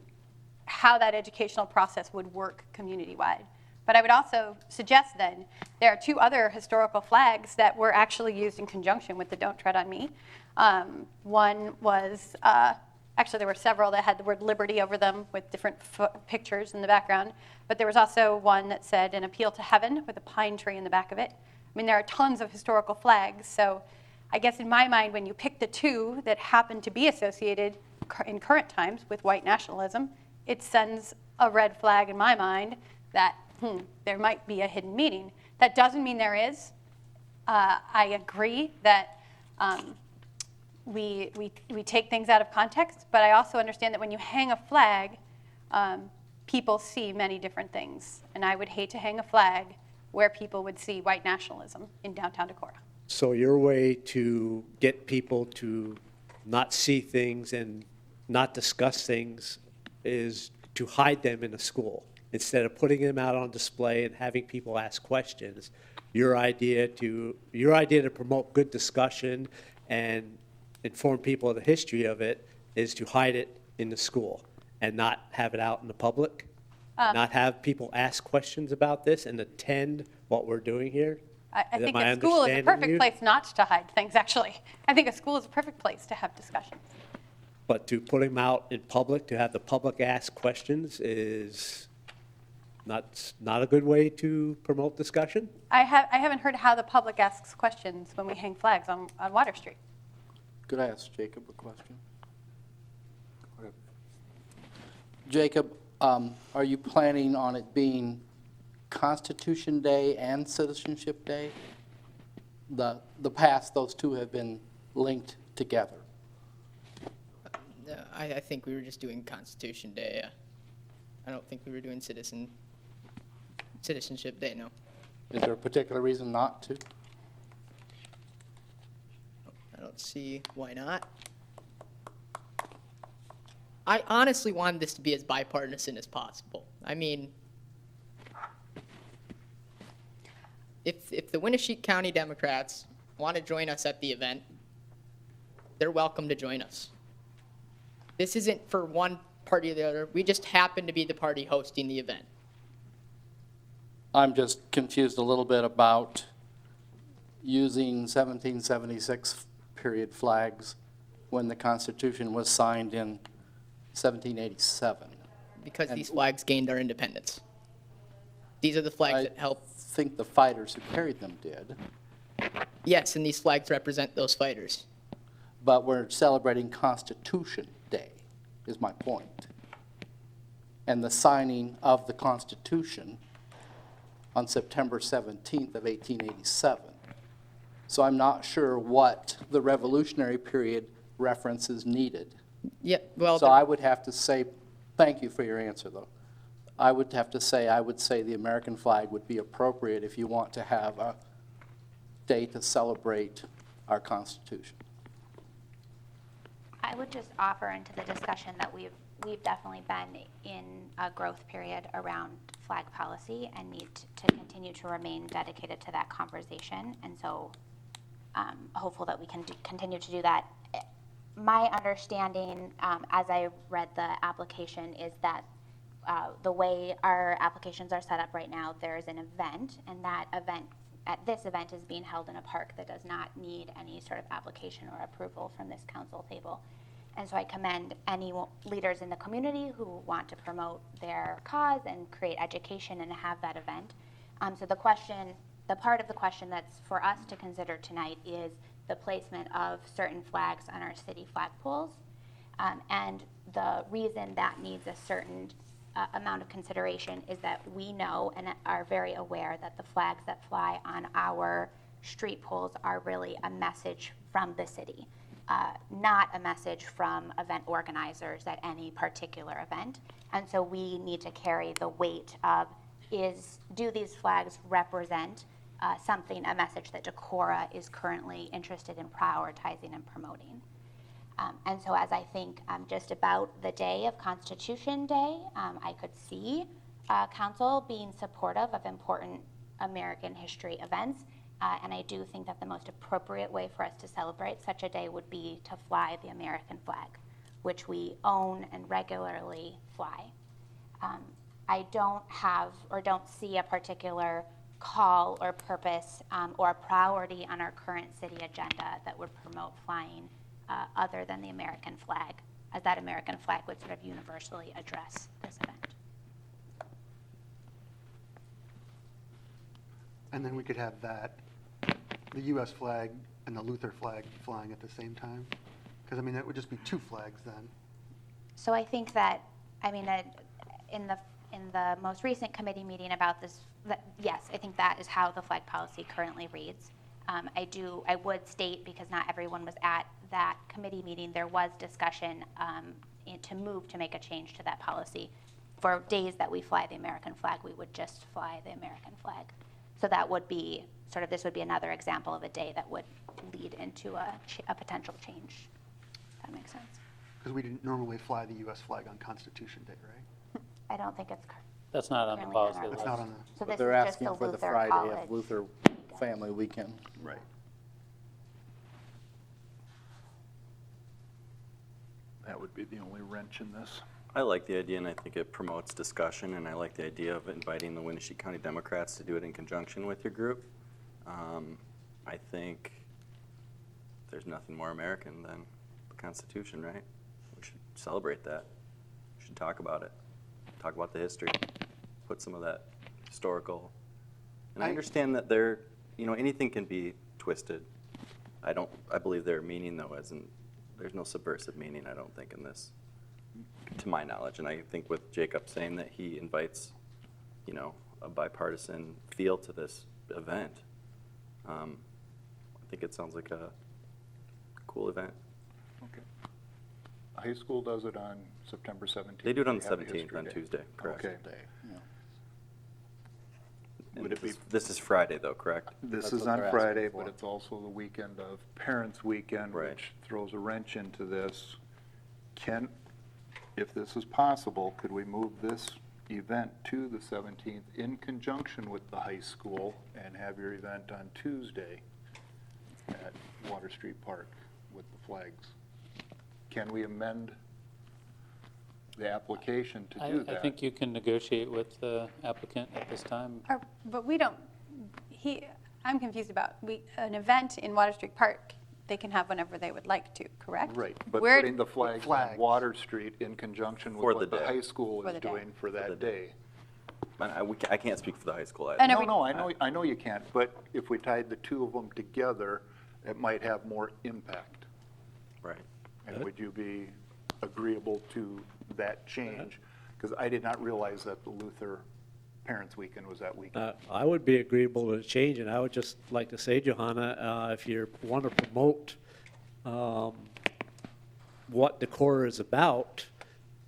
how that educational process would work community-wide. But I would also suggest then, there are two other historical flags that were actually used in conjunction with the Don't Tread on Me. One was, actually there were several that had the word liberty over them with different pictures in the background. But there was also one that said an appeal to heaven with a pine tree in the back of it. I mean, there are tons of historical flags. So I guess in my mind, when you pick the two that happen to be associated in current times with white nationalism, it sends a red flag in my mind that there might be a hidden meaning. That doesn't mean there is. I agree that we take things out of context, but I also understand that when you hang a flag, people see many different things. And I would hate to hang a flag where people would see white nationalism in downtown Decorah.
So your way to get people to not see things and not discuss things is to hide them in a school. Instead of putting them out on display and having people ask questions, your idea to promote good discussion and inform people of the history of it is to hide it in the school and not have it out in the public, not have people ask questions about this and attend what we're doing here.
I think a school is a perfect place not to hide things, actually. I think a school is a perfect place to have discussions.
But to put them out in public, to have the public ask questions is not a good way to promote discussion?
I haven't heard how the public asks questions when we hang flags on Water Street.
Could I ask Jacob a question? Jacob, are you planning on it being Constitution Day and Citizenship Day? The past, those two have been linked together.
I think we were just doing Constitution Day. I don't think we were doing Citizenship Day, no.
Is there a particular reason not to?
I don't see why not. I honestly wanted this to be as bipartisan as possible. I mean, if the Winneshiek County Democrats want to join us at the event, they're welcome to join us. This isn't for one party or the other. We just happen to be the party hosting the event.
I'm just confused a little bit about using 1776 period flags when the Constitution was signed in 1787.
Because these flags gained our independence. These are the flags that help.
I think the fighters who carried them did.
Yes, and these flags represent those fighters.
But we're celebrating Constitution Day, is my point. And the signing of the Constitution on September 17th of 1887. So I'm not sure what the Revolutionary period reference is needed.
Yeah, well,
So I would have to say, thank you for your answer, though. I would say the American flag would be appropriate if you want to have a day to celebrate our Constitution.
I would just offer into the discussion that we've definitely been in a growth period around flag policy and need to continue to remain dedicated to that conversation. And so hopeful that we can continue to do that. My understanding, as I read the application, is that the way our applications are set up right now, there's an event, and that event, this event is being held in a park that does not need any sort of application or approval from this council table. And so I commend any leaders in the community who want to promote their cause and create education and have that event. So the part of the question that's for us to consider tonight is the placement of certain flags on our city flagpoles. And the reason that needs a certain amount of consideration is that we know and are very aware that the flags that fly on our street poles are really a message from the city, not a message from event organizers at any particular event. And so we need to carry the weight of do these flags represent a message that Decorah is currently interested in prioritizing and promoting. And so as I think just about the day of Constitution Day, I could see council being supportive of important American history events. And I do think that the most appropriate way for us to celebrate such a day would be to fly the American flag, which we own and regularly fly. I don't see a particular call or purpose or priority on our current city agenda that would promote flying other than the American flag, as that American flag would sort of universally address this event.
And then we could have the US flag and the Luther flag flying at the same time? Because, I mean, that would just be two flags then.
So I think that, in the most recent committee meeting about this, yes, I think that is how the flag policy currently reads. I would state, because not everyone was at that committee meeting, there was discussion to make a change to that policy. For days that we fly the American flag, we would just fly the American flag. So that would be this would be another example of a day that would lead into a potential change. If that makes sense.
Because we didn't normally fly the US flag on Constitution Day, right?
I don't think it's
That's not on the
currently
policy.
our
It's
list.
not on
So
But
this
they're
is just
asking
the
for the
Luther
Friday
College.
of Luther Family Weekend.
Right.
That would be the only wrench in this.
I like the idea, and I think it promotes discussion, and I like the idea of inviting the Winnebago County Democrats to do it in conjunction with your group. I think there's nothing more American than the Constitution, right? We should celebrate that. We should talk about it. Talk about the history. Put some of that historical. And I understand that anything can be twisted. I believe their meaning, though, there's no subversive meaning, I don't think, in this, to my knowledge. And I think with Jacob saying that he invites, a bipartisan feel to this event, I think it sounds like a cool event.
Okay. High school does it on September 17th.
They do it on the
have a
17th,
history
on
day.
Tuesday, correct.
Okay.
Day, yeah.
And
Would it be-
this is Friday, though, correct?
This
That's
is
what
on
they're asking
Friday,
for.
but it's also the weekend of Parents' Weekend,
Right.
which throws a wrench into this. If this is possible, could we move this event to the 17th in conjunction with the high school and have your event on Tuesday at Water Street Park with the flags? Can we amend the application to do that?
I think you can negotiate with the applicant at this time.
But we don't, I'm confused about, an event in Water Street Park, they can have whenever they would like to, correct?
Right, but
We're-
putting the flags on
Flags.
Water Street in conjunction
For
with
the
what the
day.
high school
For
is
the day.
doing for
the
that
day.
day.
And I can't speak for the high school either.
And are
No,
we-
no, I know you can't, but if we tied the two of them together, it might have more impact.
Right.
And would you be agreeable to that change? Because I did not realize that the Luther Parents' Weekend was that weekend.
I would be agreeable to change, and I would just like to say, Johanna, if you want to promote what Decorah is about,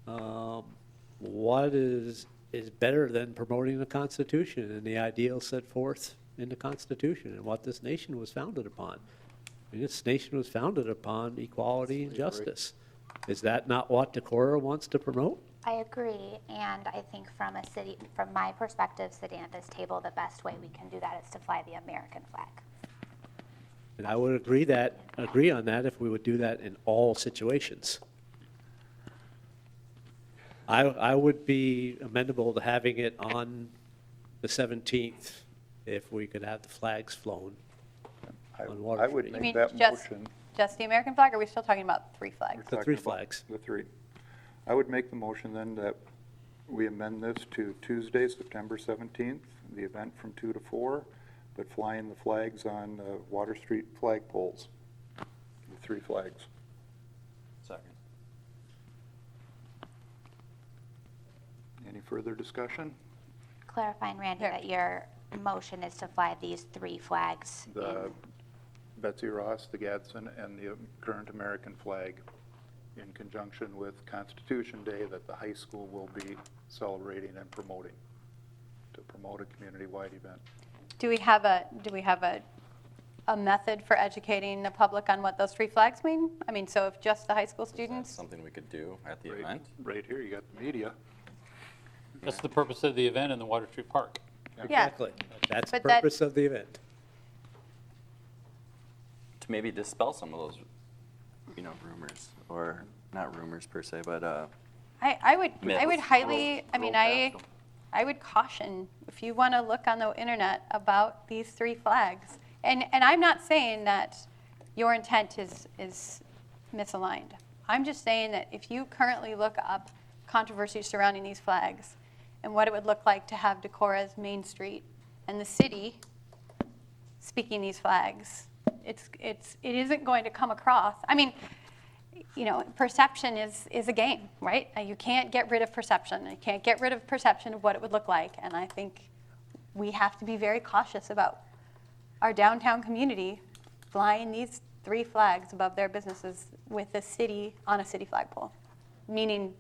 what is better than promoting the Constitution and the ideals set forth in the Constitution and what this nation was founded upon? I mean, this nation was founded upon equality and justice. Is that not what Decorah wants to promote?
I agree, and I think from my perspective, sitting at this table, the best way we can do that is to fly the American flag.
And I would agree on that if we would do that in all situations. I would be amenable to having it on the 17th if we could have the flags flown on Water
I would
Street.
You
make
mean
that
just,
motion.
just the American flag, or are we still talking about 3 flags?
The 3
Talking about
flags.
The 3. I would make the motion then that we amend this to Tuesday, September 17th, the event from 2 to 4, but flying the flags on Water Street flag poles, the 3 flags.
Second.
Any further discussion?
Clarifying, Randy,
There.
that your motion is to fly these 3 flags.
The
in-
Betsy Ross, the Gadsden, and the current American flag in conjunction with Constitution Day that the high school will be celebrating and promoting, to promote a community-wide event.
Do we have a method for educating the public on what those 3 flags mean? I mean, so if just the high school
Is that
students?
something we could do at the
Right-
event?
Right here, you got the media.
That's the purpose of the event in the Water Street Park.
Yeah.
Exactly. That's the
But that-
purpose of the event.
To maybe dispel some of those, rumors, or not rumors per se, but
I would
Myths.
highly, I mean,
Roll past 'em.
I would caution, if you want to look on the internet about these 3 flags, and I'm not saying that your intent is misaligned. I'm just saying that if you currently look up controversies surrounding these flags and what it would look like to have Decorah's Main Street and the city speaking these flags, it isn't going to come across. I mean, perception is a game, right? You can't get rid of perception. You can't get rid of perception of what it would look like. And I think we have to be very cautious about our downtown community flying these 3 flags above their businesses with the city on a city flagpole, meaning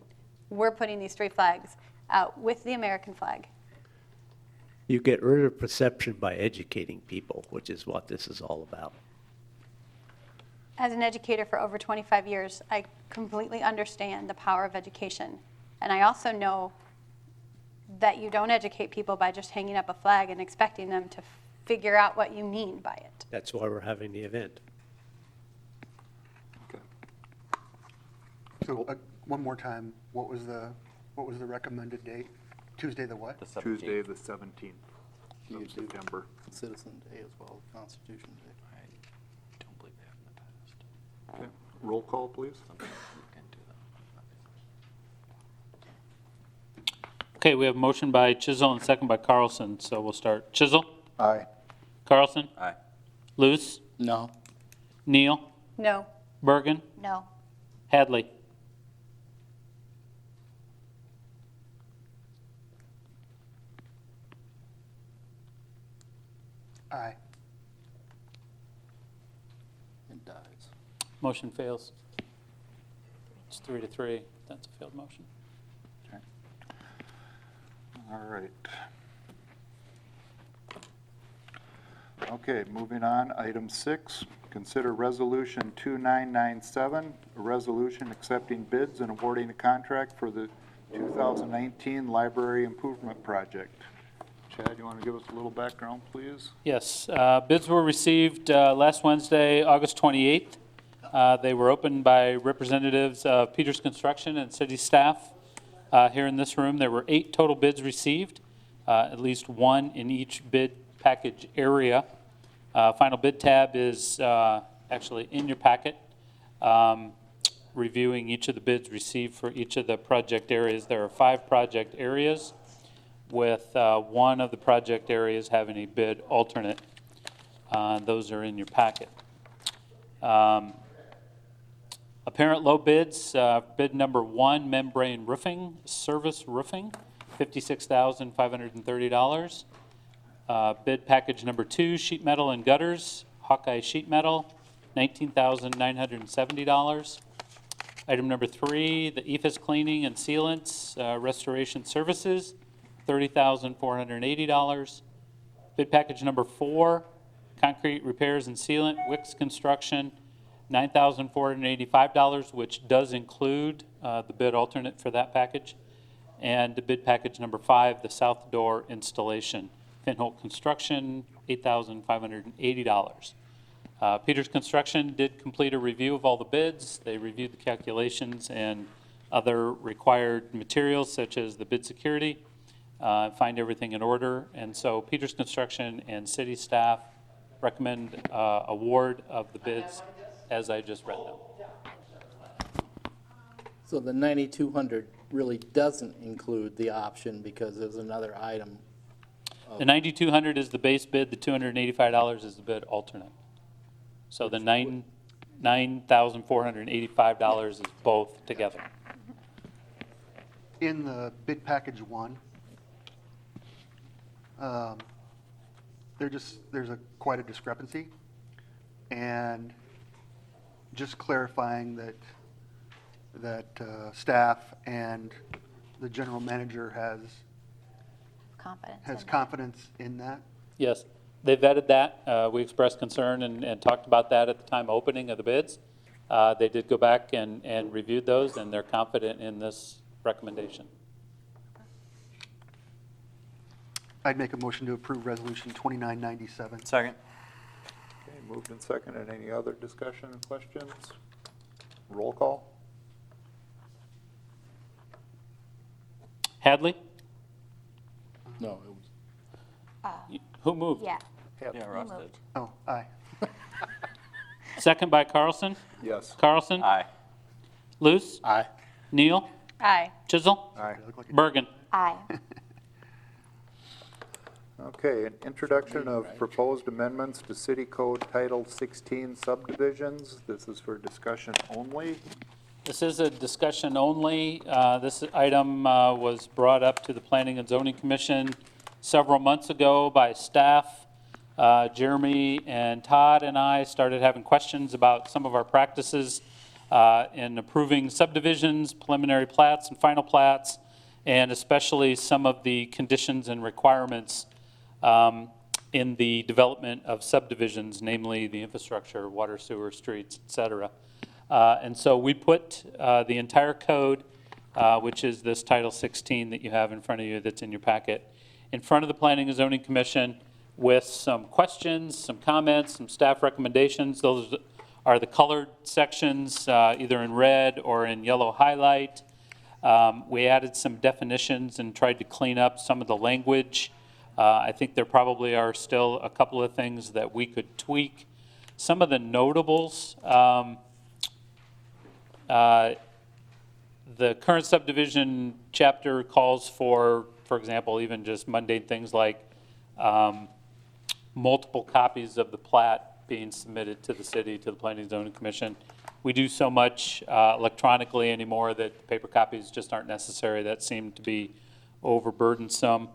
we're putting these 3 flags out with the American flag.
You get rid of perception by educating people, which is what this is all about.
As an educator for over 25 years, I completely understand the power of education. And I also know that you don't educate people by just hanging up a flag and expecting them to figure out what you mean by it.
That's why we're having the event.
Okay.
So, one more time, what was the recommended date? Tuesday the what?
the 17th.
Tuesday, the 17th
You
of
do
September.
Citizen Day as well, Constitution Day.
I don't believe they have in the past.
Okay. Roll call, please.
Something we can do that.
Okay, we have a motion by Chisholm and second by Carlson, so we'll start. Chisholm?
Aye.
Carlson?
Aye.
Luce?
No.
Neal?
No.
Bergen?
No.
Hadley?
Aye.
It dies.
Motion fails. It's 3-3. That's a failed motion.
Okay. All right. Okay, moving on, item 6, consider resolution 2997, a resolution accepting bids and awarding a contract for the 2019 library improvement project. Chad, you want to give us a little background, please?
Yes, bids were received last Wednesday, August 28th. They were opened by representatives of Peters Construction and city staff here in this room. There were 8 total bids received, at least 1 in each bid package area. Final bid tab is actually in your packet, reviewing each of the bids received for each of the project areas. There are 5 project areas, with 1 of the project areas having a bid alternate. Those are in your packet. Apparent low bids, bid number 1, membrane roofing, service roofing, $56,530. Bid package number 2, sheet metal and gutters, Hawkeye Sheet Metal, $19,970. Item number 3, the EFS cleaning and sealants, restoration services, $30,480. Bid package number 4, concrete repairs and sealant, Wicks Construction, $9,485, which does include the bid alternate for that package. And the bid package number 5, the south door installation, Finholt Construction, $8,580. Peters Construction did complete a review of all the bids. They reviewed the calculations and other required materials such as the bid security, find everything in order. And so Peters Construction and city staff recommend award of the bids as I just read them.
So the 9,200 really doesn't include the option because there's another item.
The 9,200 is the base bid, the $285 is the bid alternate. So the $9,485 is both together.
In the bid package 1, there's quite a discrepancy. And just clarifying that staff and the general manager has confidence in that.
Yes, they vetted that. We expressed concern and talked about that at the time of opening of the bids. They did go back and reviewed those, and they're confident in this recommendation.
I'd make a motion to approve Resolution 2997.
Second.
Okay, moved and seconded. Any other discussion and questions? Roll call?
Hadley?
No, it was,
Who moved?
Yeah.
Yeah, Ross did.
Oh, aye.
Second by Carlson?
Yes.
Carlson?
Aye.
Luce?
aye.
Neal?
Aye.
Chisel?
Aye.
Look like a-
Bergen?
Aye.
Okay, an introduction of proposed amendments to City Code Title 16 subdivisions. This is for discussion only.
This is a discussion only. This item was brought up to the Planning and Zoning Commission several months ago by staff. Jeremy and Todd and I started having questions about some of our practices in approving subdivisions, preliminary plats, and final plats, and especially some of the conditions and requirements in the development of subdivisions, namely the infrastructure, water, sewer, streets, et cetera. And so we put the entire code, which is this Title 16 that you have in front of you that's in your packet, in front of the Planning and Zoning Commission with some questions, some comments, some staff recommendations. Those are the colored sections, either in red or in yellow highlight. We added some definitions and tried to clean up some of the language. I think there probably are still a couple of things that we could tweak. Some of the notables, the current subdivision chapter calls for example, even just mundane things like multiple copies of the plat being submitted to the city, to the Planning and Zoning Commission. We do so much electronically anymore that paper copies just aren't necessary. That seemed to be overburdensome.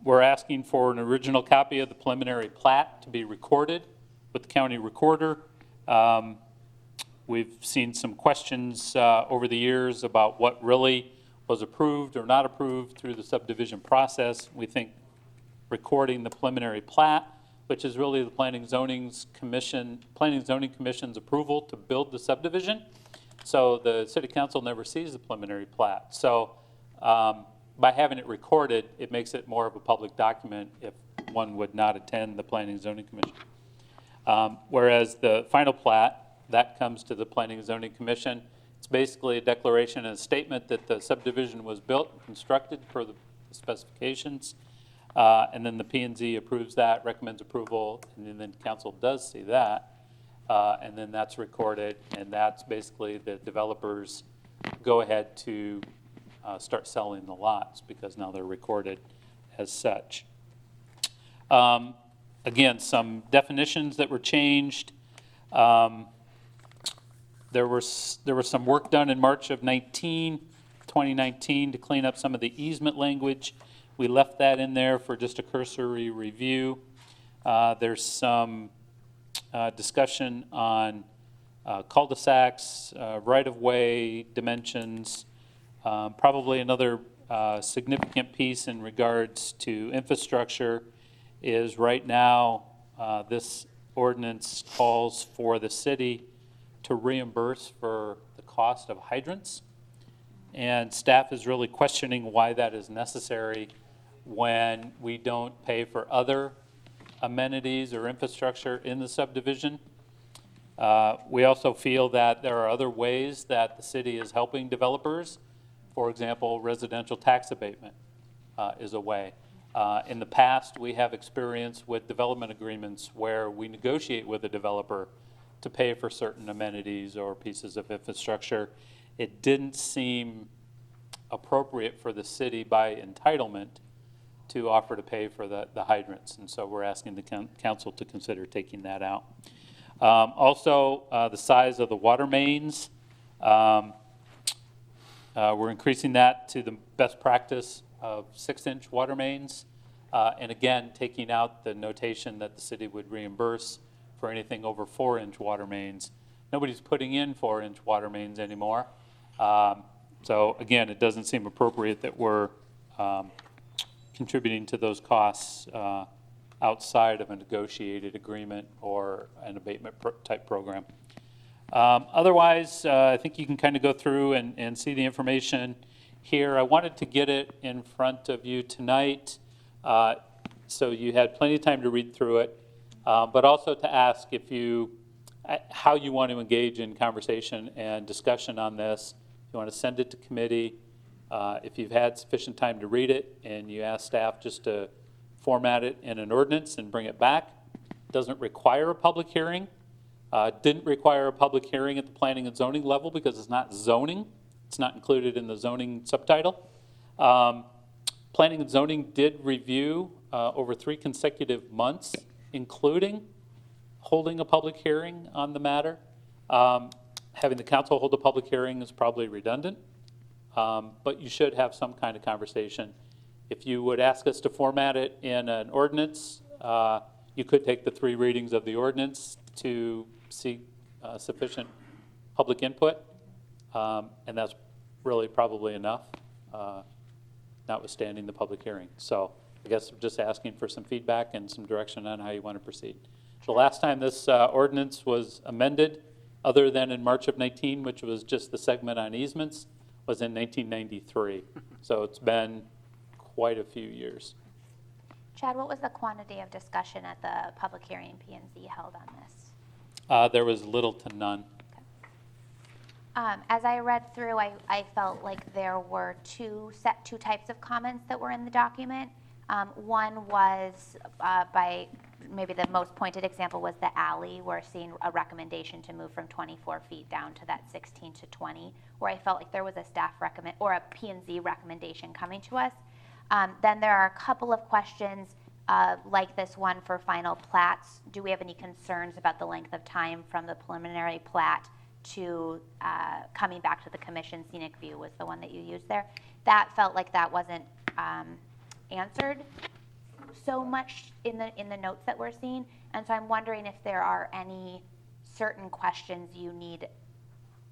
We're asking for an original copy of the preliminary plat to be recorded with the county recorder. We've seen some questions over the years about what really was approved or not approved through the subdivision process. We think recording the preliminary plat, which is really the Planning and Zoning Commission's approval to build the subdivision. So the City Council never sees the preliminary plat. So by having it recorded, it makes it more of a public document if one would not attend the Planning and Zoning Commission. Whereas the final plat, that comes to the Planning and Zoning Commission. It's basically a declaration and a statement that the subdivision was built and constructed per the specifications. And then the P&Z approves that, recommends approval, and then council does see that. And then that's recorded, and that's basically the developers go ahead to start selling the lots because now they're recorded as such. Again, some definitions that were changed. There was some work done in March of 19 2019 to clean up some of the easement language. We left that in there for just a cursory review. There's some discussion on cul-de-sacs, right-of-way dimensions, probably another significant piece in regards to infrastructure is right now, this ordinance calls for the city to reimburse for the cost of hydrants. And staff is really questioning why that is necessary when we don't pay for other amenities or infrastructure in the subdivision. We also feel that there are other ways that the city is helping developers. For example, residential tax abatement is a way. In the past, we have experience with development agreements where we negotiate with a developer to pay for certain amenities or pieces of infrastructure. It didn't seem appropriate for the city by entitlement to offer to pay for the hydrants. And so we're asking the council to consider taking that out. Also, the size of the water mains. We're increasing that to the best practice of 6-inch water mains. And again, taking out the notation that the city would reimburse for anything over 4-inch water mains. Nobody's putting in 4-inch water mains anymore. So again, it doesn't seem appropriate that we're contributing to those costs outside of a negotiated agreement or an abatement type program. Otherwise, I think you can kind of go through and see the information here. I wanted to get it in front of you tonight, so you had plenty of time to read through it, but also to ask if you, how you want to engage in conversation and discussion on this. If you want to send it to committee, if you've had sufficient time to read it and you ask staff just to format it in an ordinance and bring it back. It doesn't require a public hearing. Didn't require a public hearing at the planning and zoning level because it's not zoning. It's not included in the zoning subtitle. Planning and zoning did review over 3 consecutive months, including holding a public hearing on the matter. Having the council hold a public hearing is probably redundant, but you should have some kind of conversation. If you would ask us to format it in an ordinance, you could take the 3 readings of the ordinance to seek sufficient public input, and that's really probably enough, notwithstanding the public hearing. So I guess I'm just asking for some feedback and some direction on how you want to proceed. The last time this ordinance was amended, other than in March of 19, which was just the segment on easements, was in 1993. So it's been quite a few years.
Chad, what was the quantity of discussion at the public hearing P&Z held on this?
There was little to none.
As I read through, I felt like there were two types of comments that were in the document. One was by, maybe the most pointed example was the alley, where seeing a recommendation to move from 24 feet down to that 16 to 20, where I felt like there was a staff recommend or a P&Z recommendation coming to us. Then there are a couple of questions like this one for final plats. Do we have any concerns about the length of time from the preliminary plat to coming back to the commission? Scenic view was the one that you used there. That felt like that wasn't answered so much in the notes that we're seeing. And so I'm wondering if there are any certain questions you need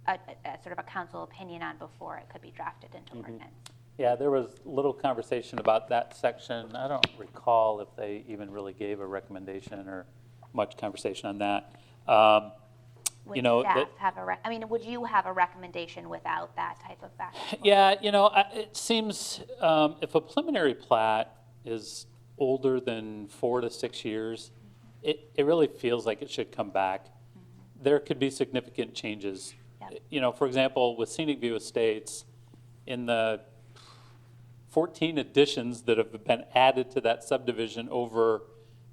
a sort of a council opinion on before it could be drafted into ordinance.
Yeah, there was little conversation about that section. I don't recall if they even really gave a recommendation or much conversation on that.
Would staff have I mean, would you have a recommendation without that type of background?
Yeah, it seems if a preliminary plat is older than 4 to 6 years, it really feels like it should come back. There could be significant changes. Yep. For example, with Scenic View Estates, in the 14 additions that have been added to that subdivision over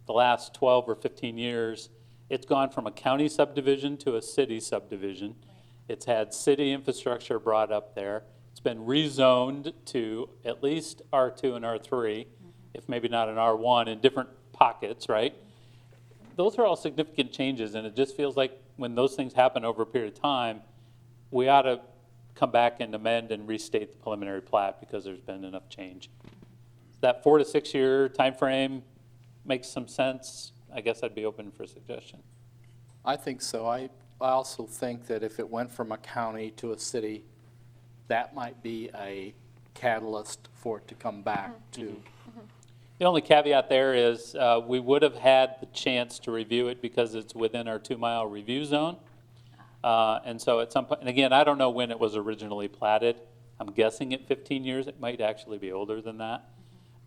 the last 12 or 15 years, it's gone from a county subdivision to a city subdivision. Right. It's had city infrastructure brought up there. It's been rezoned to at least R2 and R3, if maybe not an R1 in different pockets, right? Those are all significant changes, and it just feels like when those things happen over a period of time, we ought to come back and amend and restate the preliminary plat because there's been enough change. That 4 to 6 year timeframe makes some sense. I guess I'd be open for suggestion.
I think so. I also think that if it went from a county to a city, that might be a catalyst for it to come back to.
The only caveat there is we would have had the chance to review it because it's within our 2-mile review zone. And so at some point, and again, I don't know when it was originally platted. I'm guessing at 15 years. It might actually be older than that.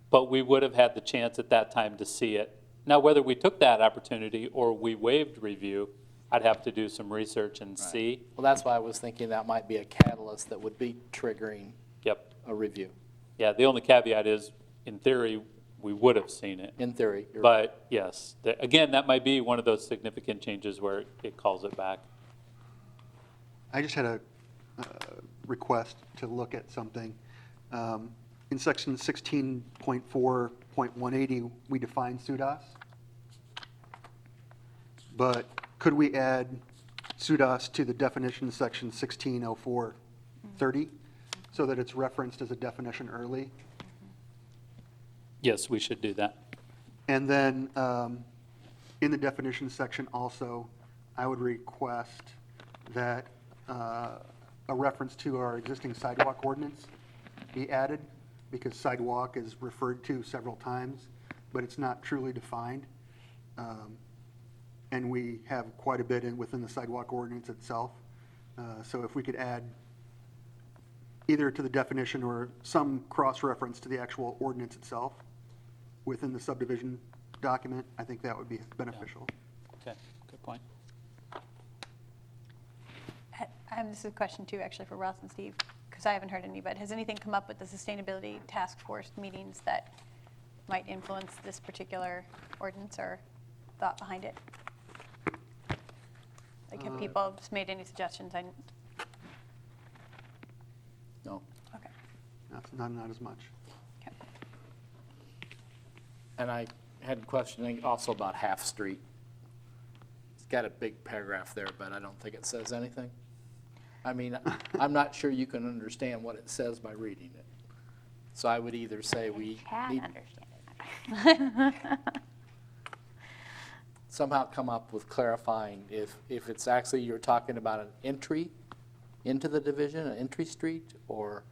But we would have had the chance at that time to see it. Now, whether we took that opportunity or we waived review, I'd have to do some research and see.
Well, that's why I was thinking that might be a catalyst that would be triggering
Yep.
a review.
Yeah, the only caveat is, in theory, we would have seen it.
In theory. you're-
But yes, again, that might be one of those significant changes where it calls it back.
I just had a request to look at something. In section 16.4.180, we define SUDAS. But could we add SUDAS to the definition section 1604.30 so that it's referenced as a definition early?
Yes, we should do that.
And then in the definition section also, I would request that a reference to our existing sidewalk ordinance be added, because sidewalk is referred to several times, but it's not truly defined. And we have quite a bit within the sidewalk ordinance itself. So if we could add either to the definition or some cross-reference to the actual ordinance itself within the subdivision document, I think that would be beneficial.
Okay, good point.
This is a question too, actually, for Russ and Steve, because I haven't heard any, but has anything come up with the sustainability task force meetings that might influence this particular ordinance or thought behind it? Like, have people just made any suggestions?
No.
Okay.
Not as much.
Okay.
And I had a question also about Half Street. It's got a big paragraph there, but I don't think it says anything. I mean, I'm not sure you can understand what it says by reading it. So I would either say we
Can
need
understand it.
somehow come up with clarifying if it's actually you're talking about an entry into the division, an entry street, or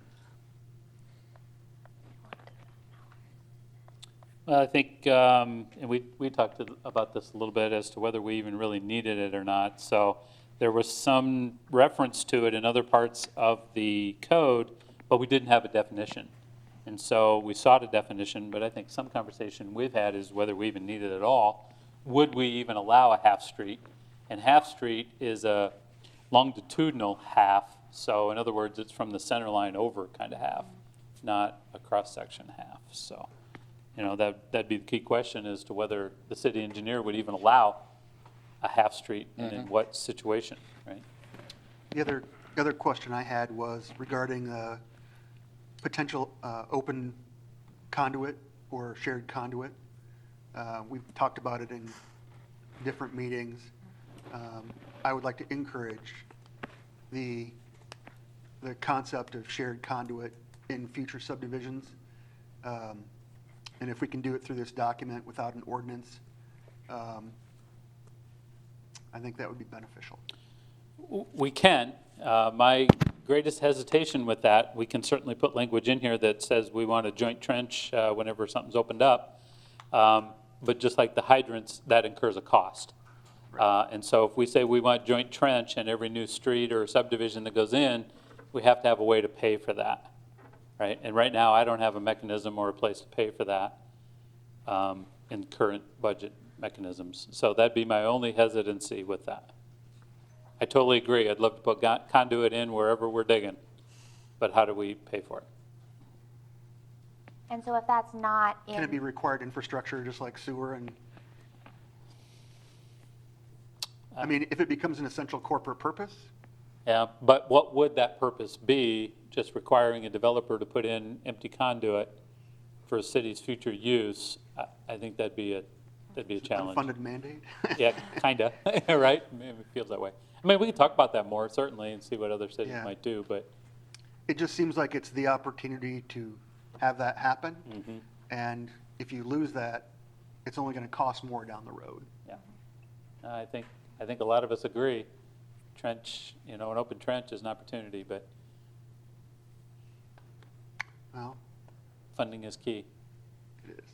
Well, I think, and we talked about this a little bit as to whether we even really needed it or not. So there was some reference to it in other parts of the code, but we didn't have a definition. And so we sought a definition, but I think some conversation we've had is whether we even need it at all. Would we even allow a half street? And half street is a longitudinal half. So in other words, it's from the center line over kind of half, not a cross-section half. So, you know, that'd be the key question as to whether the city engineer would even allow a half street and in what situation, right?
The other question I had was regarding potential open conduit or shared conduit. We've talked about it in different meetings. I would like to encourage the concept of shared conduit in future subdivisions. And if we can do it through this document without an ordinance, I think that would be beneficial.
We can. My greatest hesitation with that, we can certainly put language in here that says we want a joint trench whenever something's opened up. But just like the hydrants, that incurs a cost. And so if we say we want joint trench in every new street or subdivision that goes in, we have to have a way to pay for that, right? And right now, I don't have a mechanism or a place to pay for that in current budget mechanisms. So that'd be my only hesitancy with that. I totally agree. I'd love to put conduit in wherever we're digging, but how do we pay for it?
And so if that's not in.
Can it be required infrastructure just like sewer and? I mean, if it becomes an essential corporate purpose?
Yeah, but what would that purpose be, just requiring a developer to put in empty conduit for a city's future use? I think that'd be a challenge.
Unfunded mandate?
Yeah, kinda, right? Maybe it feels that way. I mean, we can talk about that more, certainly, and see what other cities
Yeah.
might do, but
it just seems like it's the opportunity to have that happen. And if you lose that, it's only going to cost more down the road.
Yeah. I think a lot of us agree. Trench, an open trench is an opportunity, but
Well,
funding is key.
it is.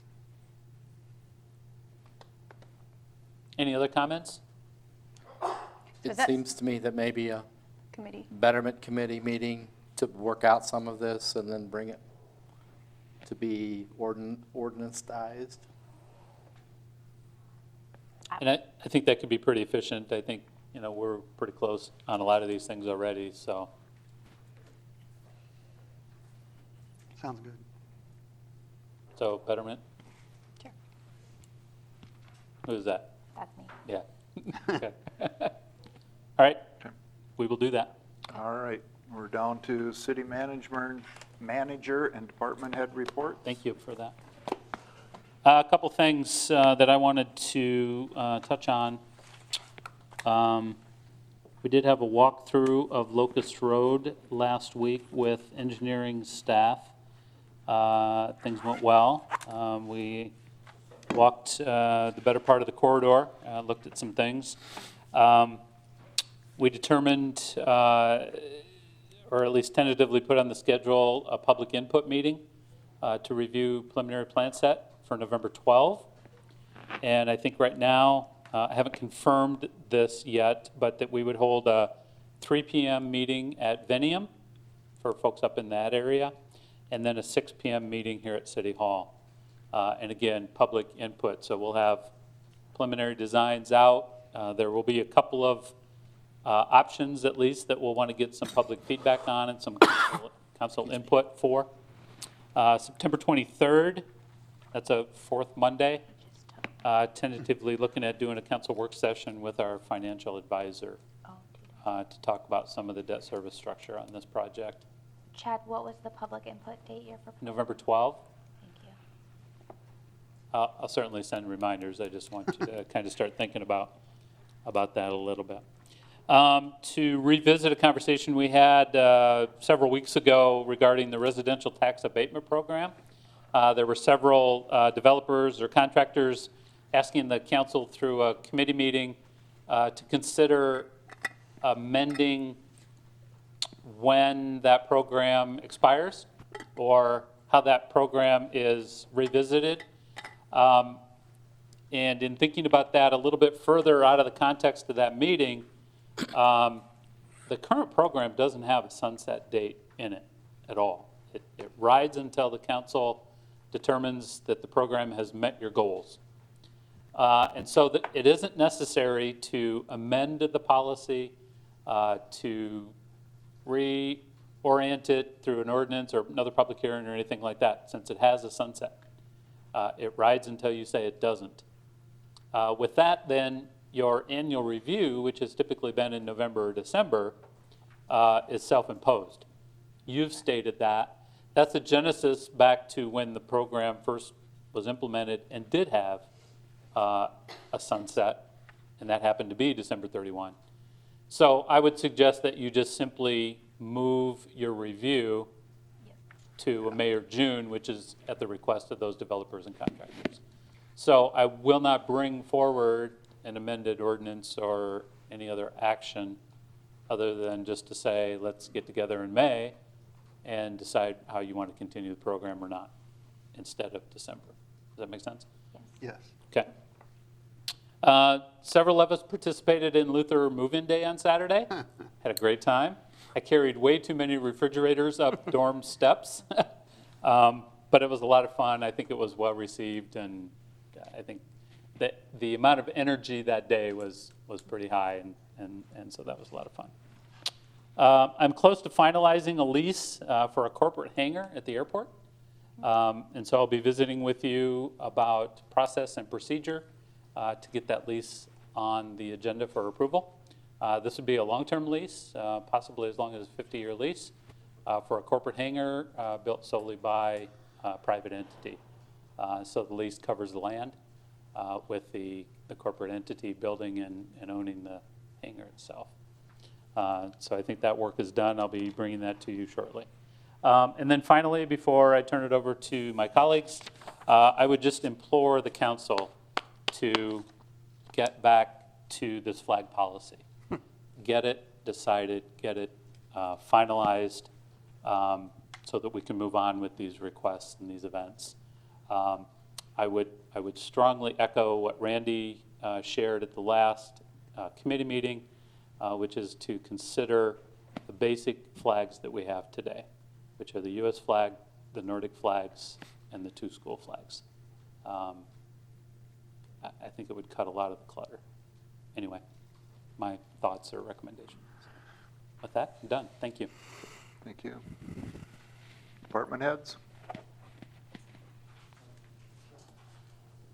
Any other comments?
It
that's-
seems to me that maybe a
Committee.
betterment committee meeting to work out some of this and then bring it to be ordinanced.
And I think that could be pretty efficient. I think, we're pretty close on a lot of these things already, so.
Sounds good.
So betterment,
Sure.
who is that?
That's me.
Yeah. Okay. All right, we will do that.
All right, we're down to city manager and department head report.
Thank you for that. A couple things that I wanted to touch on. We did have a walkthrough of Locust Road last week with engineering staff. Things went well. We walked the better part of the corridor, looked at some things. We determined, or at least tentatively put on the schedule, a public input meeting to review preliminary plan set for November 12. And I think right now, I haven't confirmed this yet, but that we would hold a 3 p.m. meeting at Venium for folks up in that area, and then a 6 p.m. meeting here at City Hall. And again, public input. So we'll have preliminary designs out. There will be a couple of options, at least, that we'll want to get some public feedback on and some council input for. September 23rd, that's a fourth Monday. Tentatively looking at doing a council work session with our financial advisor to talk about some of the debt service structure on this project.
Chad, what was the public input date you're proposing?
November 12th.
Thank you.
I'll certainly send reminders. I just want to kind of start thinking about that a little bit. To revisit a conversation we had several weeks ago regarding the residential tax abatement program. There were several developers or contractors asking the council through a committee meeting to consider amending when that program expires or how that program is revisited. And in thinking about that a little bit further out of the context of that meeting, the current program doesn't have a sunset date in it at all. It rides until the council determines that the program has met your goals. And so it isn't necessary to amend the policy, to reorient it through an ordinance or another public hearing or anything like that, since it has a sunset. It rides until you say it doesn't. With that, then, your annual review, which has typically been in November or December, is self-imposed. You've stated that. That's a genesis back to when the program first was implemented and did have a sunset, and that happened to be December 31. So I would suggest that you just simply move your review to May or June, which is at the request of those developers and contractors. So I will not bring forward an amended ordinance or any other action other than just to say, let's get together in May and decide how you want to continue the program or not instead of December. Does that make sense?
Yes.
Okay. Several of us participated in Luther Move-In Day on Saturday. Had a great time. I carried way too many refrigerators up dorm steps, but it was a lot of fun. I think it was well received, and I think that the amount of energy that day was pretty high, and so that was a lot of fun. I'm close to finalizing a lease for a corporate hangar at the airport, and so I'll be visiting with you about process and procedure to get that lease on the agenda for approval. This would be a long-term lease, possibly as long as a 50-year lease, for a corporate hangar built solely by a private entity. So the lease covers the land with the corporate entity building and owning the hangar itself. So I think that work is done. I'll be bringing that to you shortly. And then finally, before I turn it over to my colleagues, I would just implore the council to get back to this flag policy. Get it decided, get it finalized, so that we can move on with these requests and these events. I would strongly echo what Randy shared at the last committee meeting, which is to consider the basic flags that we have today, which are the U.S. flag, the Nordic flags, and the 2 school flags. I think it would cut a lot of the clutter. Anyway, my thoughts or recommendations. With that, I'm done. Thank you.
Thank you. Department heads?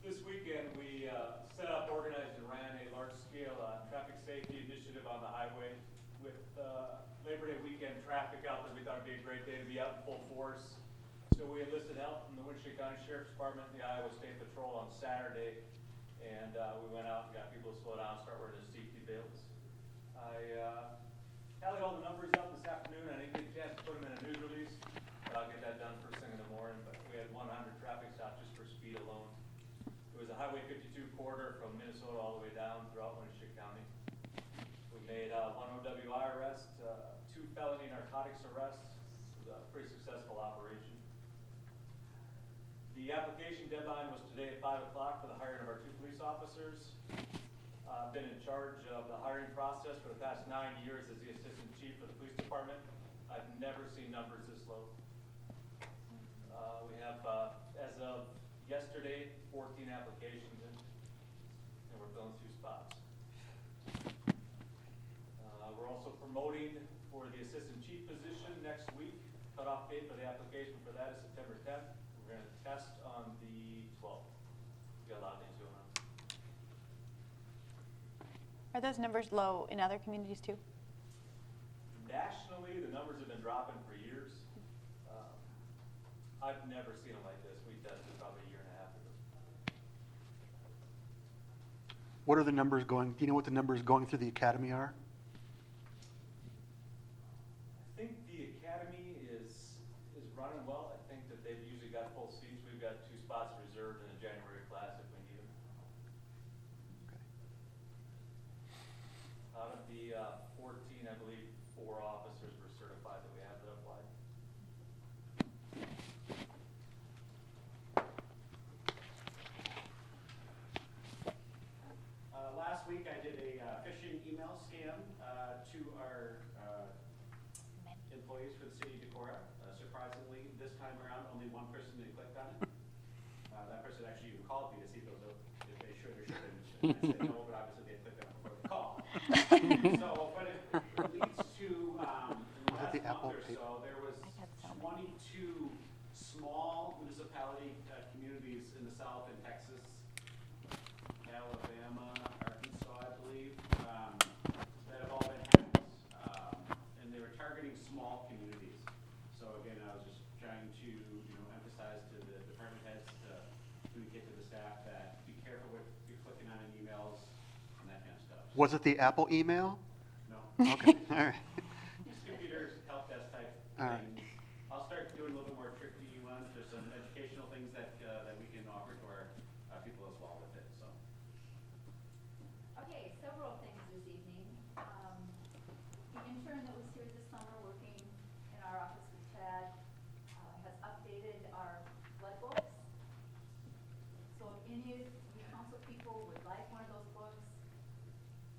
This weekend, we set up, organized, and ran a large-scale traffic safety initiative on the highway. With Labor Day weekend traffic out there, we thought it'd be a great day to be out in full force. So we enlisted help from the Wichita County Sheriff's Department and the Iowa State Patrol on Saturday. And we went out and got people to slow down and start wearing their safety belts. I tallied all the numbers up this afternoon. I didn't get a chance to put them in a news release, but I'll get that done first thing in the morning. But we had 100 traffic stops just for speed alone. It was a Highway 52 corridor from Minnesota all the way down throughout Wichita County. We made 1 OWI arrest, 2 felony narcotics arrests. It was a pretty successful operation. The application deadline was today at 5 o'clock for the hiring of our 2 police officers. I've been in charge of the hiring process for the past 9 years as the assistant chief for the police department. I've never seen numbers this low. We have, as of yesterday, 14 applications in, and we're filling 2 spots. We're also promoting for the assistant chief position next week. Cutoff date for the application for that is September 10th. We're going to test on the 12th. We got a lot of things going on.
Are those numbers low in other communities too?
Nationally, the numbers have been dropping for years. I've never seen them like this. We tested probably a year and a half ago.
What are the numbers going, do you know what the numbers going through the academy are?
I think the academy is running well. I think that they've usually got full seats. We've got 2 spots reserved in the January class if we need them. Out of the 14, I believe 4 officers were certified that we have that applied.
Last week, I did a phishing email scam to our employees for the city of Decorah. Surprisingly, this time around, only 1 person had clicked on it. That person actually even called me to see if they should or shouldn't. And I said no, but obviously they had clicked on it before the call. So, but it leads to, in the last
the Apple
month or
paper?
so, there was 22 small municipality communities in the south in Texas, Alabama, Arkansas, I believe, that have all been hacked. And they were targeting small communities. So again, I was just trying to, emphasize to the department heads to communicate to the staff that be careful what you're clicking on in emails and that kind of stuff.
Was it the Apple email?
No.
Okay, all right.
Just computers, help desk type
All right.
things. I'll start doing a little bit more tricky ones. There's some educational things that we can offer to our people as well with it, so.
Okay, several things this evening. The intern that was here this summer working in our office with Chad has updated our flood books. So if any of you council people would like one of those books,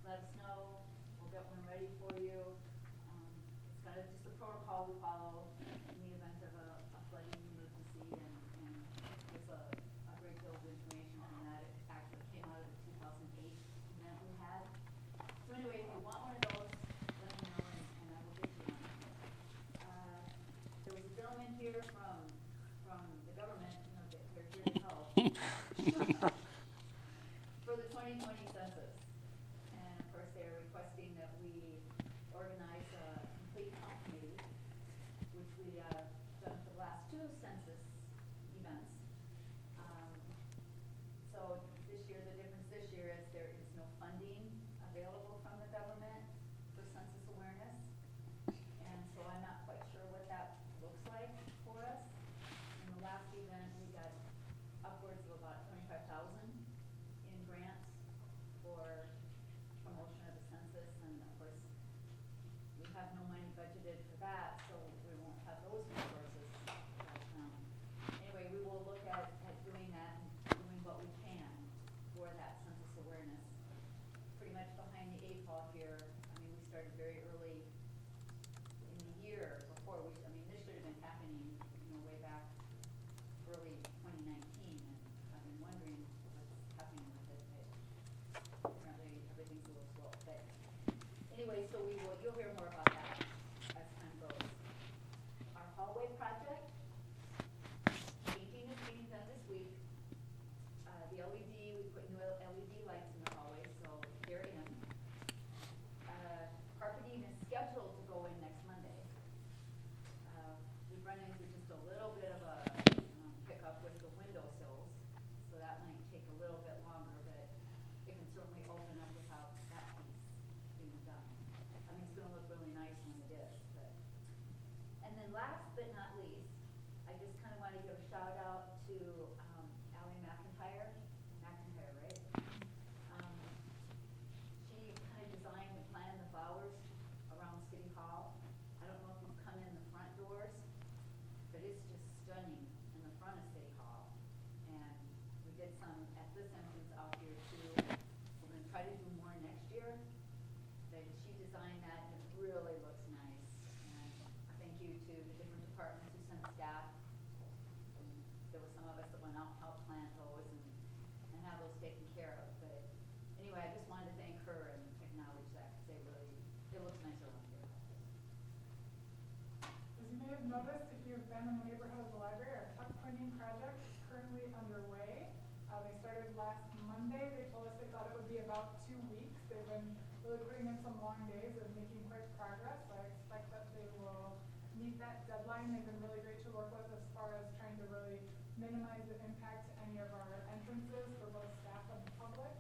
let us know. We'll get one ready for you. It's kind of just the protocol we follow in the event of a flooding emergency, and there's a great deal of information on that. It actually came out of the 2008 event we had. So anyway, if you want one of those, let me know and I will get you one. There was a gentleman here from the government, they're here to help. For the 2020 census. And of course, they're requesting that we organize a complete count committee, which for promotion of the census, and of course, we have no money budgeted for that, so we won't have those resources. But, anyway, we will look at doing that and doing what we can for that census awareness. Pretty much behind the 8 ball here. I mean, we started very early in the year before we, I mean, this should have been happening, way back early 2019, and I've been wondering what's happening with it. Apparently, everything's a little slow, but anyway, so you'll hear more about that as time goes. Our hallway project, painting is being done this week. The LED, we put new LED lights in the hallway, so they're in. Carpeting is scheduled to go in next Monday. We've run into just a little bit of a hiccup with the windowsills, so that might take a little bit longer, but it can certainly open up without that piece being done. I mean, it's gonna look really nice when it is, but. And then last but not least, I just kinda wanna give a shout out to, Ally McIntyre, right? She kind of designed and planned the flowers around City Hall. I don't know if you've come in the front doors, but it's just stunning in the front of City Hall. And we did some at this entrance out here too. We're gonna try to do more next year. But she designed that and it really looks nice. And thank you to the different departments who sent staff. And there were some of us that went out and helped plant those and have those taken care of. But anyway, I just wanted to thank her and acknowledge that because it looks nice around here.
As you may have noticed, if you've been in the neighborhood of the library, our tuck pointing project is currently underway. They started last Monday. They told us they thought it would be about 2 weeks. They've been really putting in some long days and making quick progress. I expect that they will meet that deadline. They've been really great to work with as far as trying to really minimize the impact to any of our entrances for both staff and the public.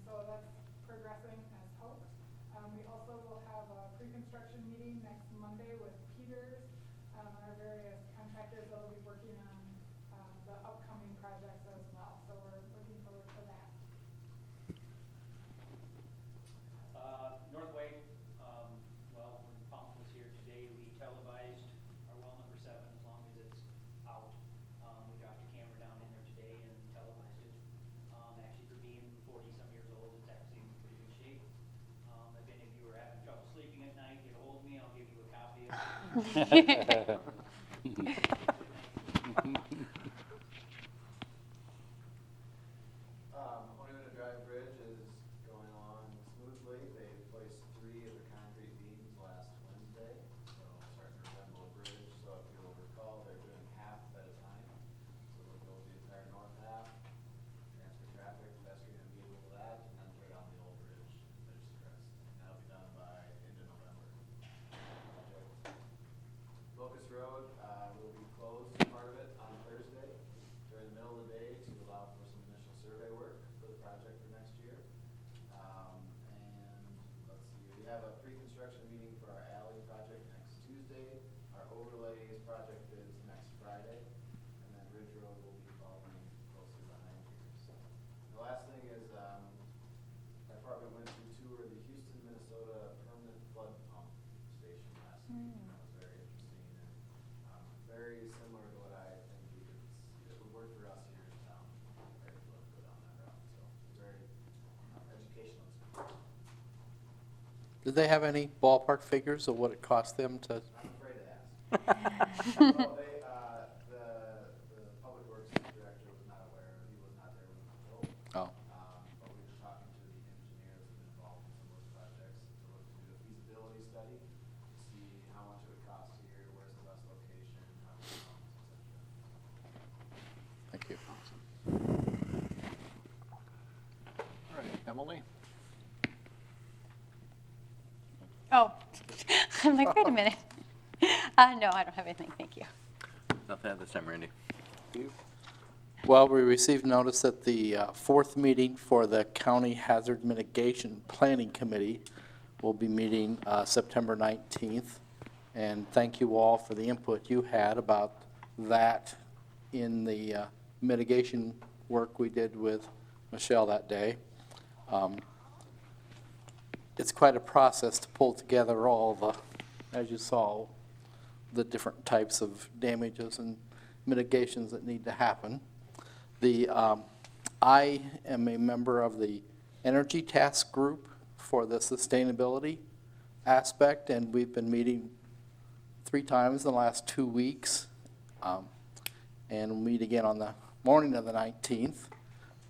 So that's progressing as hoped. We also will have a pre-construction meeting next Monday with Peters, our various contractors that will be working on the upcoming projects as well. So we're looking forward to that.
Northway, well, when Fountain was here today, we televised our well number 7 as long as it's out. We dropped a camera down in there today and televised it. Actually, for being 40-some years old, it's actually in pretty good shape. If any of you are having trouble sleeping at night, get a hold of me, I'll give you a copy of it.
Monument Drive Bridge is going along smoothly. They placed 3 of the concrete beams last Wednesday, so it's starting to resemble a bridge. So if you'll recall, they're doing half at a time. So they'll build the entire north half, transfer traffic, pedestrian and vehicle to that, and then tear down the old bridge and finish the rest. And that'll be done by end of November. Locust Road will be closed, part of it, on Thursday during the middle of the day to allow for some initial survey work for the project for next year. And let's see, we have a pre-construction meeting for our alley project next Tuesday. Our overlays project is next Friday, and then Ridge Road will be following closely behind here. So the last thing is our department went to tour the Houston, Minnesota permanent flood pump station last week. That was very interesting and very similar to what I think it would work for us here in town. Very good to go down that route. So very educational experience.
Did they have any ballpark figures of what it cost them to?
I'm afraid to ask. Well, the public works director was not aware. He was not there when we were told.
Oh.
But we were talking to the engineers that have been involved in some of those projects to look to do a feasibility study to see how much it would cost here, where's the best location, how many pumps, et cetera.
Thank you.
All right, Emily?
Oh, I'm like, wait a minute. No, I don't have anything, thank you.
Nothing at this time, Randy.
Well, we received notice that the 4th meeting for the County Hazard Mitigation Planning Committee will be meeting September 19th. And thank you all for the input you had about that in the mitigation work we did with Michelle that day. It's quite a process to pull together all the, as you saw, the different types of damages and mitigations that need to happen. I am a member of the Energy Task Group for the sustainability aspect, and we've been meeting 3 times in the last 2 weeks. And we'll meet again on the morning of the 19th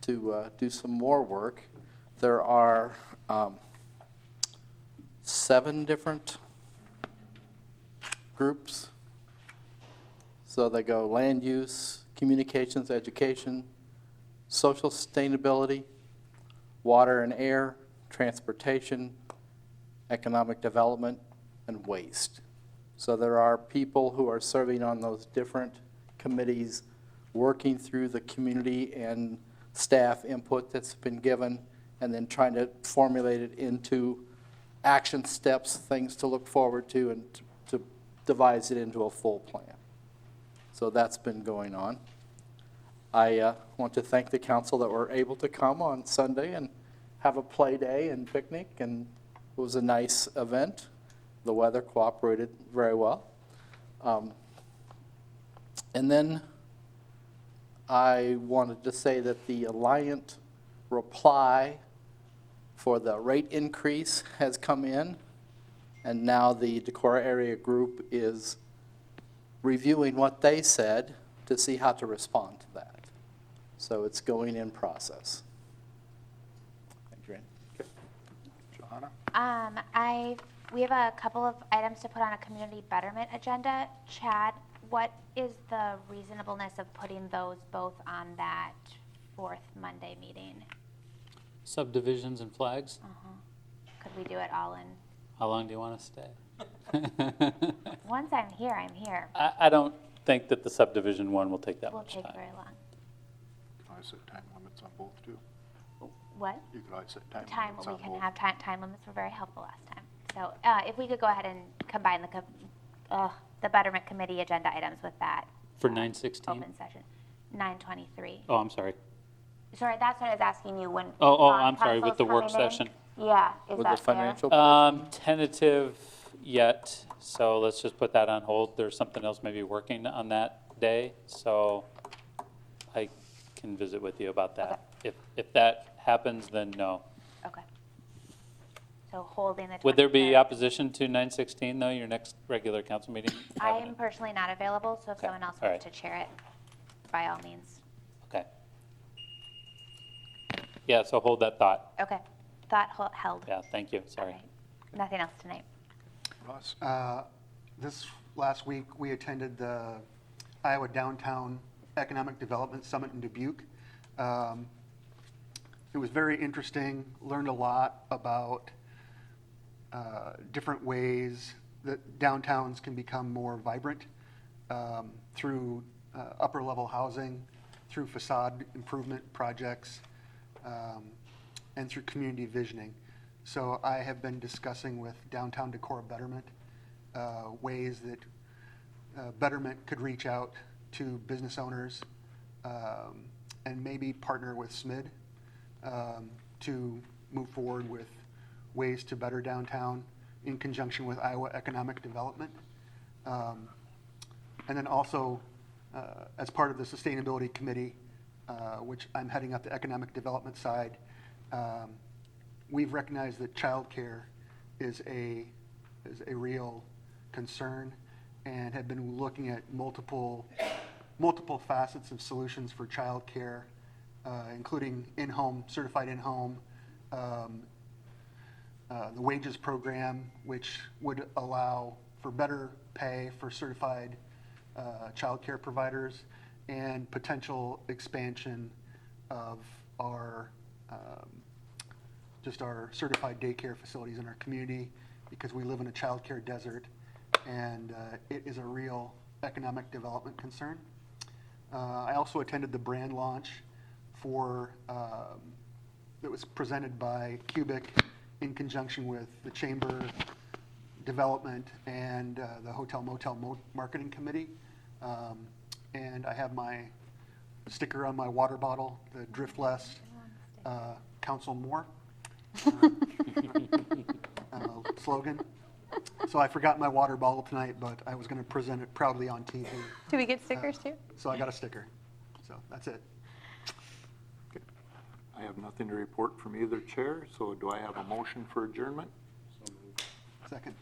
to do some more work. There are 7 different groups. So they go land use, communications, education, social sustainability, water and air, transportation, economic development, and waste. So there are people who are serving on those different committees, working through the community and staff input that's been given, and then trying to formulate it into action steps, things to look forward to, and to devise it into a full plan. So that's been going on. I want to thank the council that were able to come on Sunday and have a play day and picnic, and it was a nice event. The weather cooperated very well. And then I wanted to say that the Alliant reply for the rate increase has come in, and now the Decorah area group is reviewing what they said to see how to respond to that. So it's going in process. Adrienne.
Okay. Johanna?
We have a couple of items to put on a community betterment agenda. Chad, what is the reasonableness of putting those both on that 4th Monday meeting?
Subdivisions and flags?
Could we do it all in?
How long do you want to stay?
Once I'm here, I'm here.
I don't think that the subdivision one will take that
Won't
much
take
time.
very long.
I set time limits on both, too.
What?
You could always set time
Time,
limits
we
on
can
both.
have time limits were very helpful last time. So if we could go ahead and combine the Betterment Committee agenda items with that.
For 9/16?
Open session. 9:23.
Oh, I'm sorry.
Sorry, that's what I was asking you when.
I'm sorry, with the work
council's coming in.
session.
Yeah, is
With
that
the
fair?
financial
Tentative yet, so let's just put that on hold. There's something else maybe working on that day, so I can visit with you about that. If that happens, then no.
Okay. So holding the.
Would there be
23rd.
opposition to 9/16 though, your next regular council meeting?
I am personally not available, so if
Okay,
someone else
all
wants
right.
to chair it, by all means.
Okay. Yeah, so hold that thought.
Okay. Thought held.
Yeah, thank you,
All
sorry.
right. Nothing else tonight.
Ross?
This last week, we attended the Iowa Downtown Economic Development Summit in Dubuque. It was very interesting, learned a lot about different ways that downtowns can become more vibrant through upper-level housing, through facade improvement projects, and through community visioning. So I have been discussing with Downtown Decorah Betterment ways that Betterment could reach out to business owners and maybe partner with SMID to move forward with ways to better downtown in conjunction with Iowa Economic Development. And then also, as part of the Sustainability Committee, which I'm heading up the economic development side, we've recognized that childcare is a real concern and have been looking at multiple facets of solutions for childcare, including in-home, certified in-home, the wages program, which would allow for better pay for certified childcare providers, and potential expansion of our just our certified daycare facilities in our community, because we live in a childcare desert, and it is a real economic development concern. I also attended the brand launch for that was presented by Cubic in conjunction with the Chamber Development and the Hotel Motel Marketing Committee. And I have my sticker on my water bottle, the Drift Less Council More. slogan. So I forgot my water bottle tonight, but I was going to present it proudly on TV.
Do we get stickers too?
So I got a sticker. So that's it.
I have nothing to report from either chair, so do I have a motion for adjournment?
Second.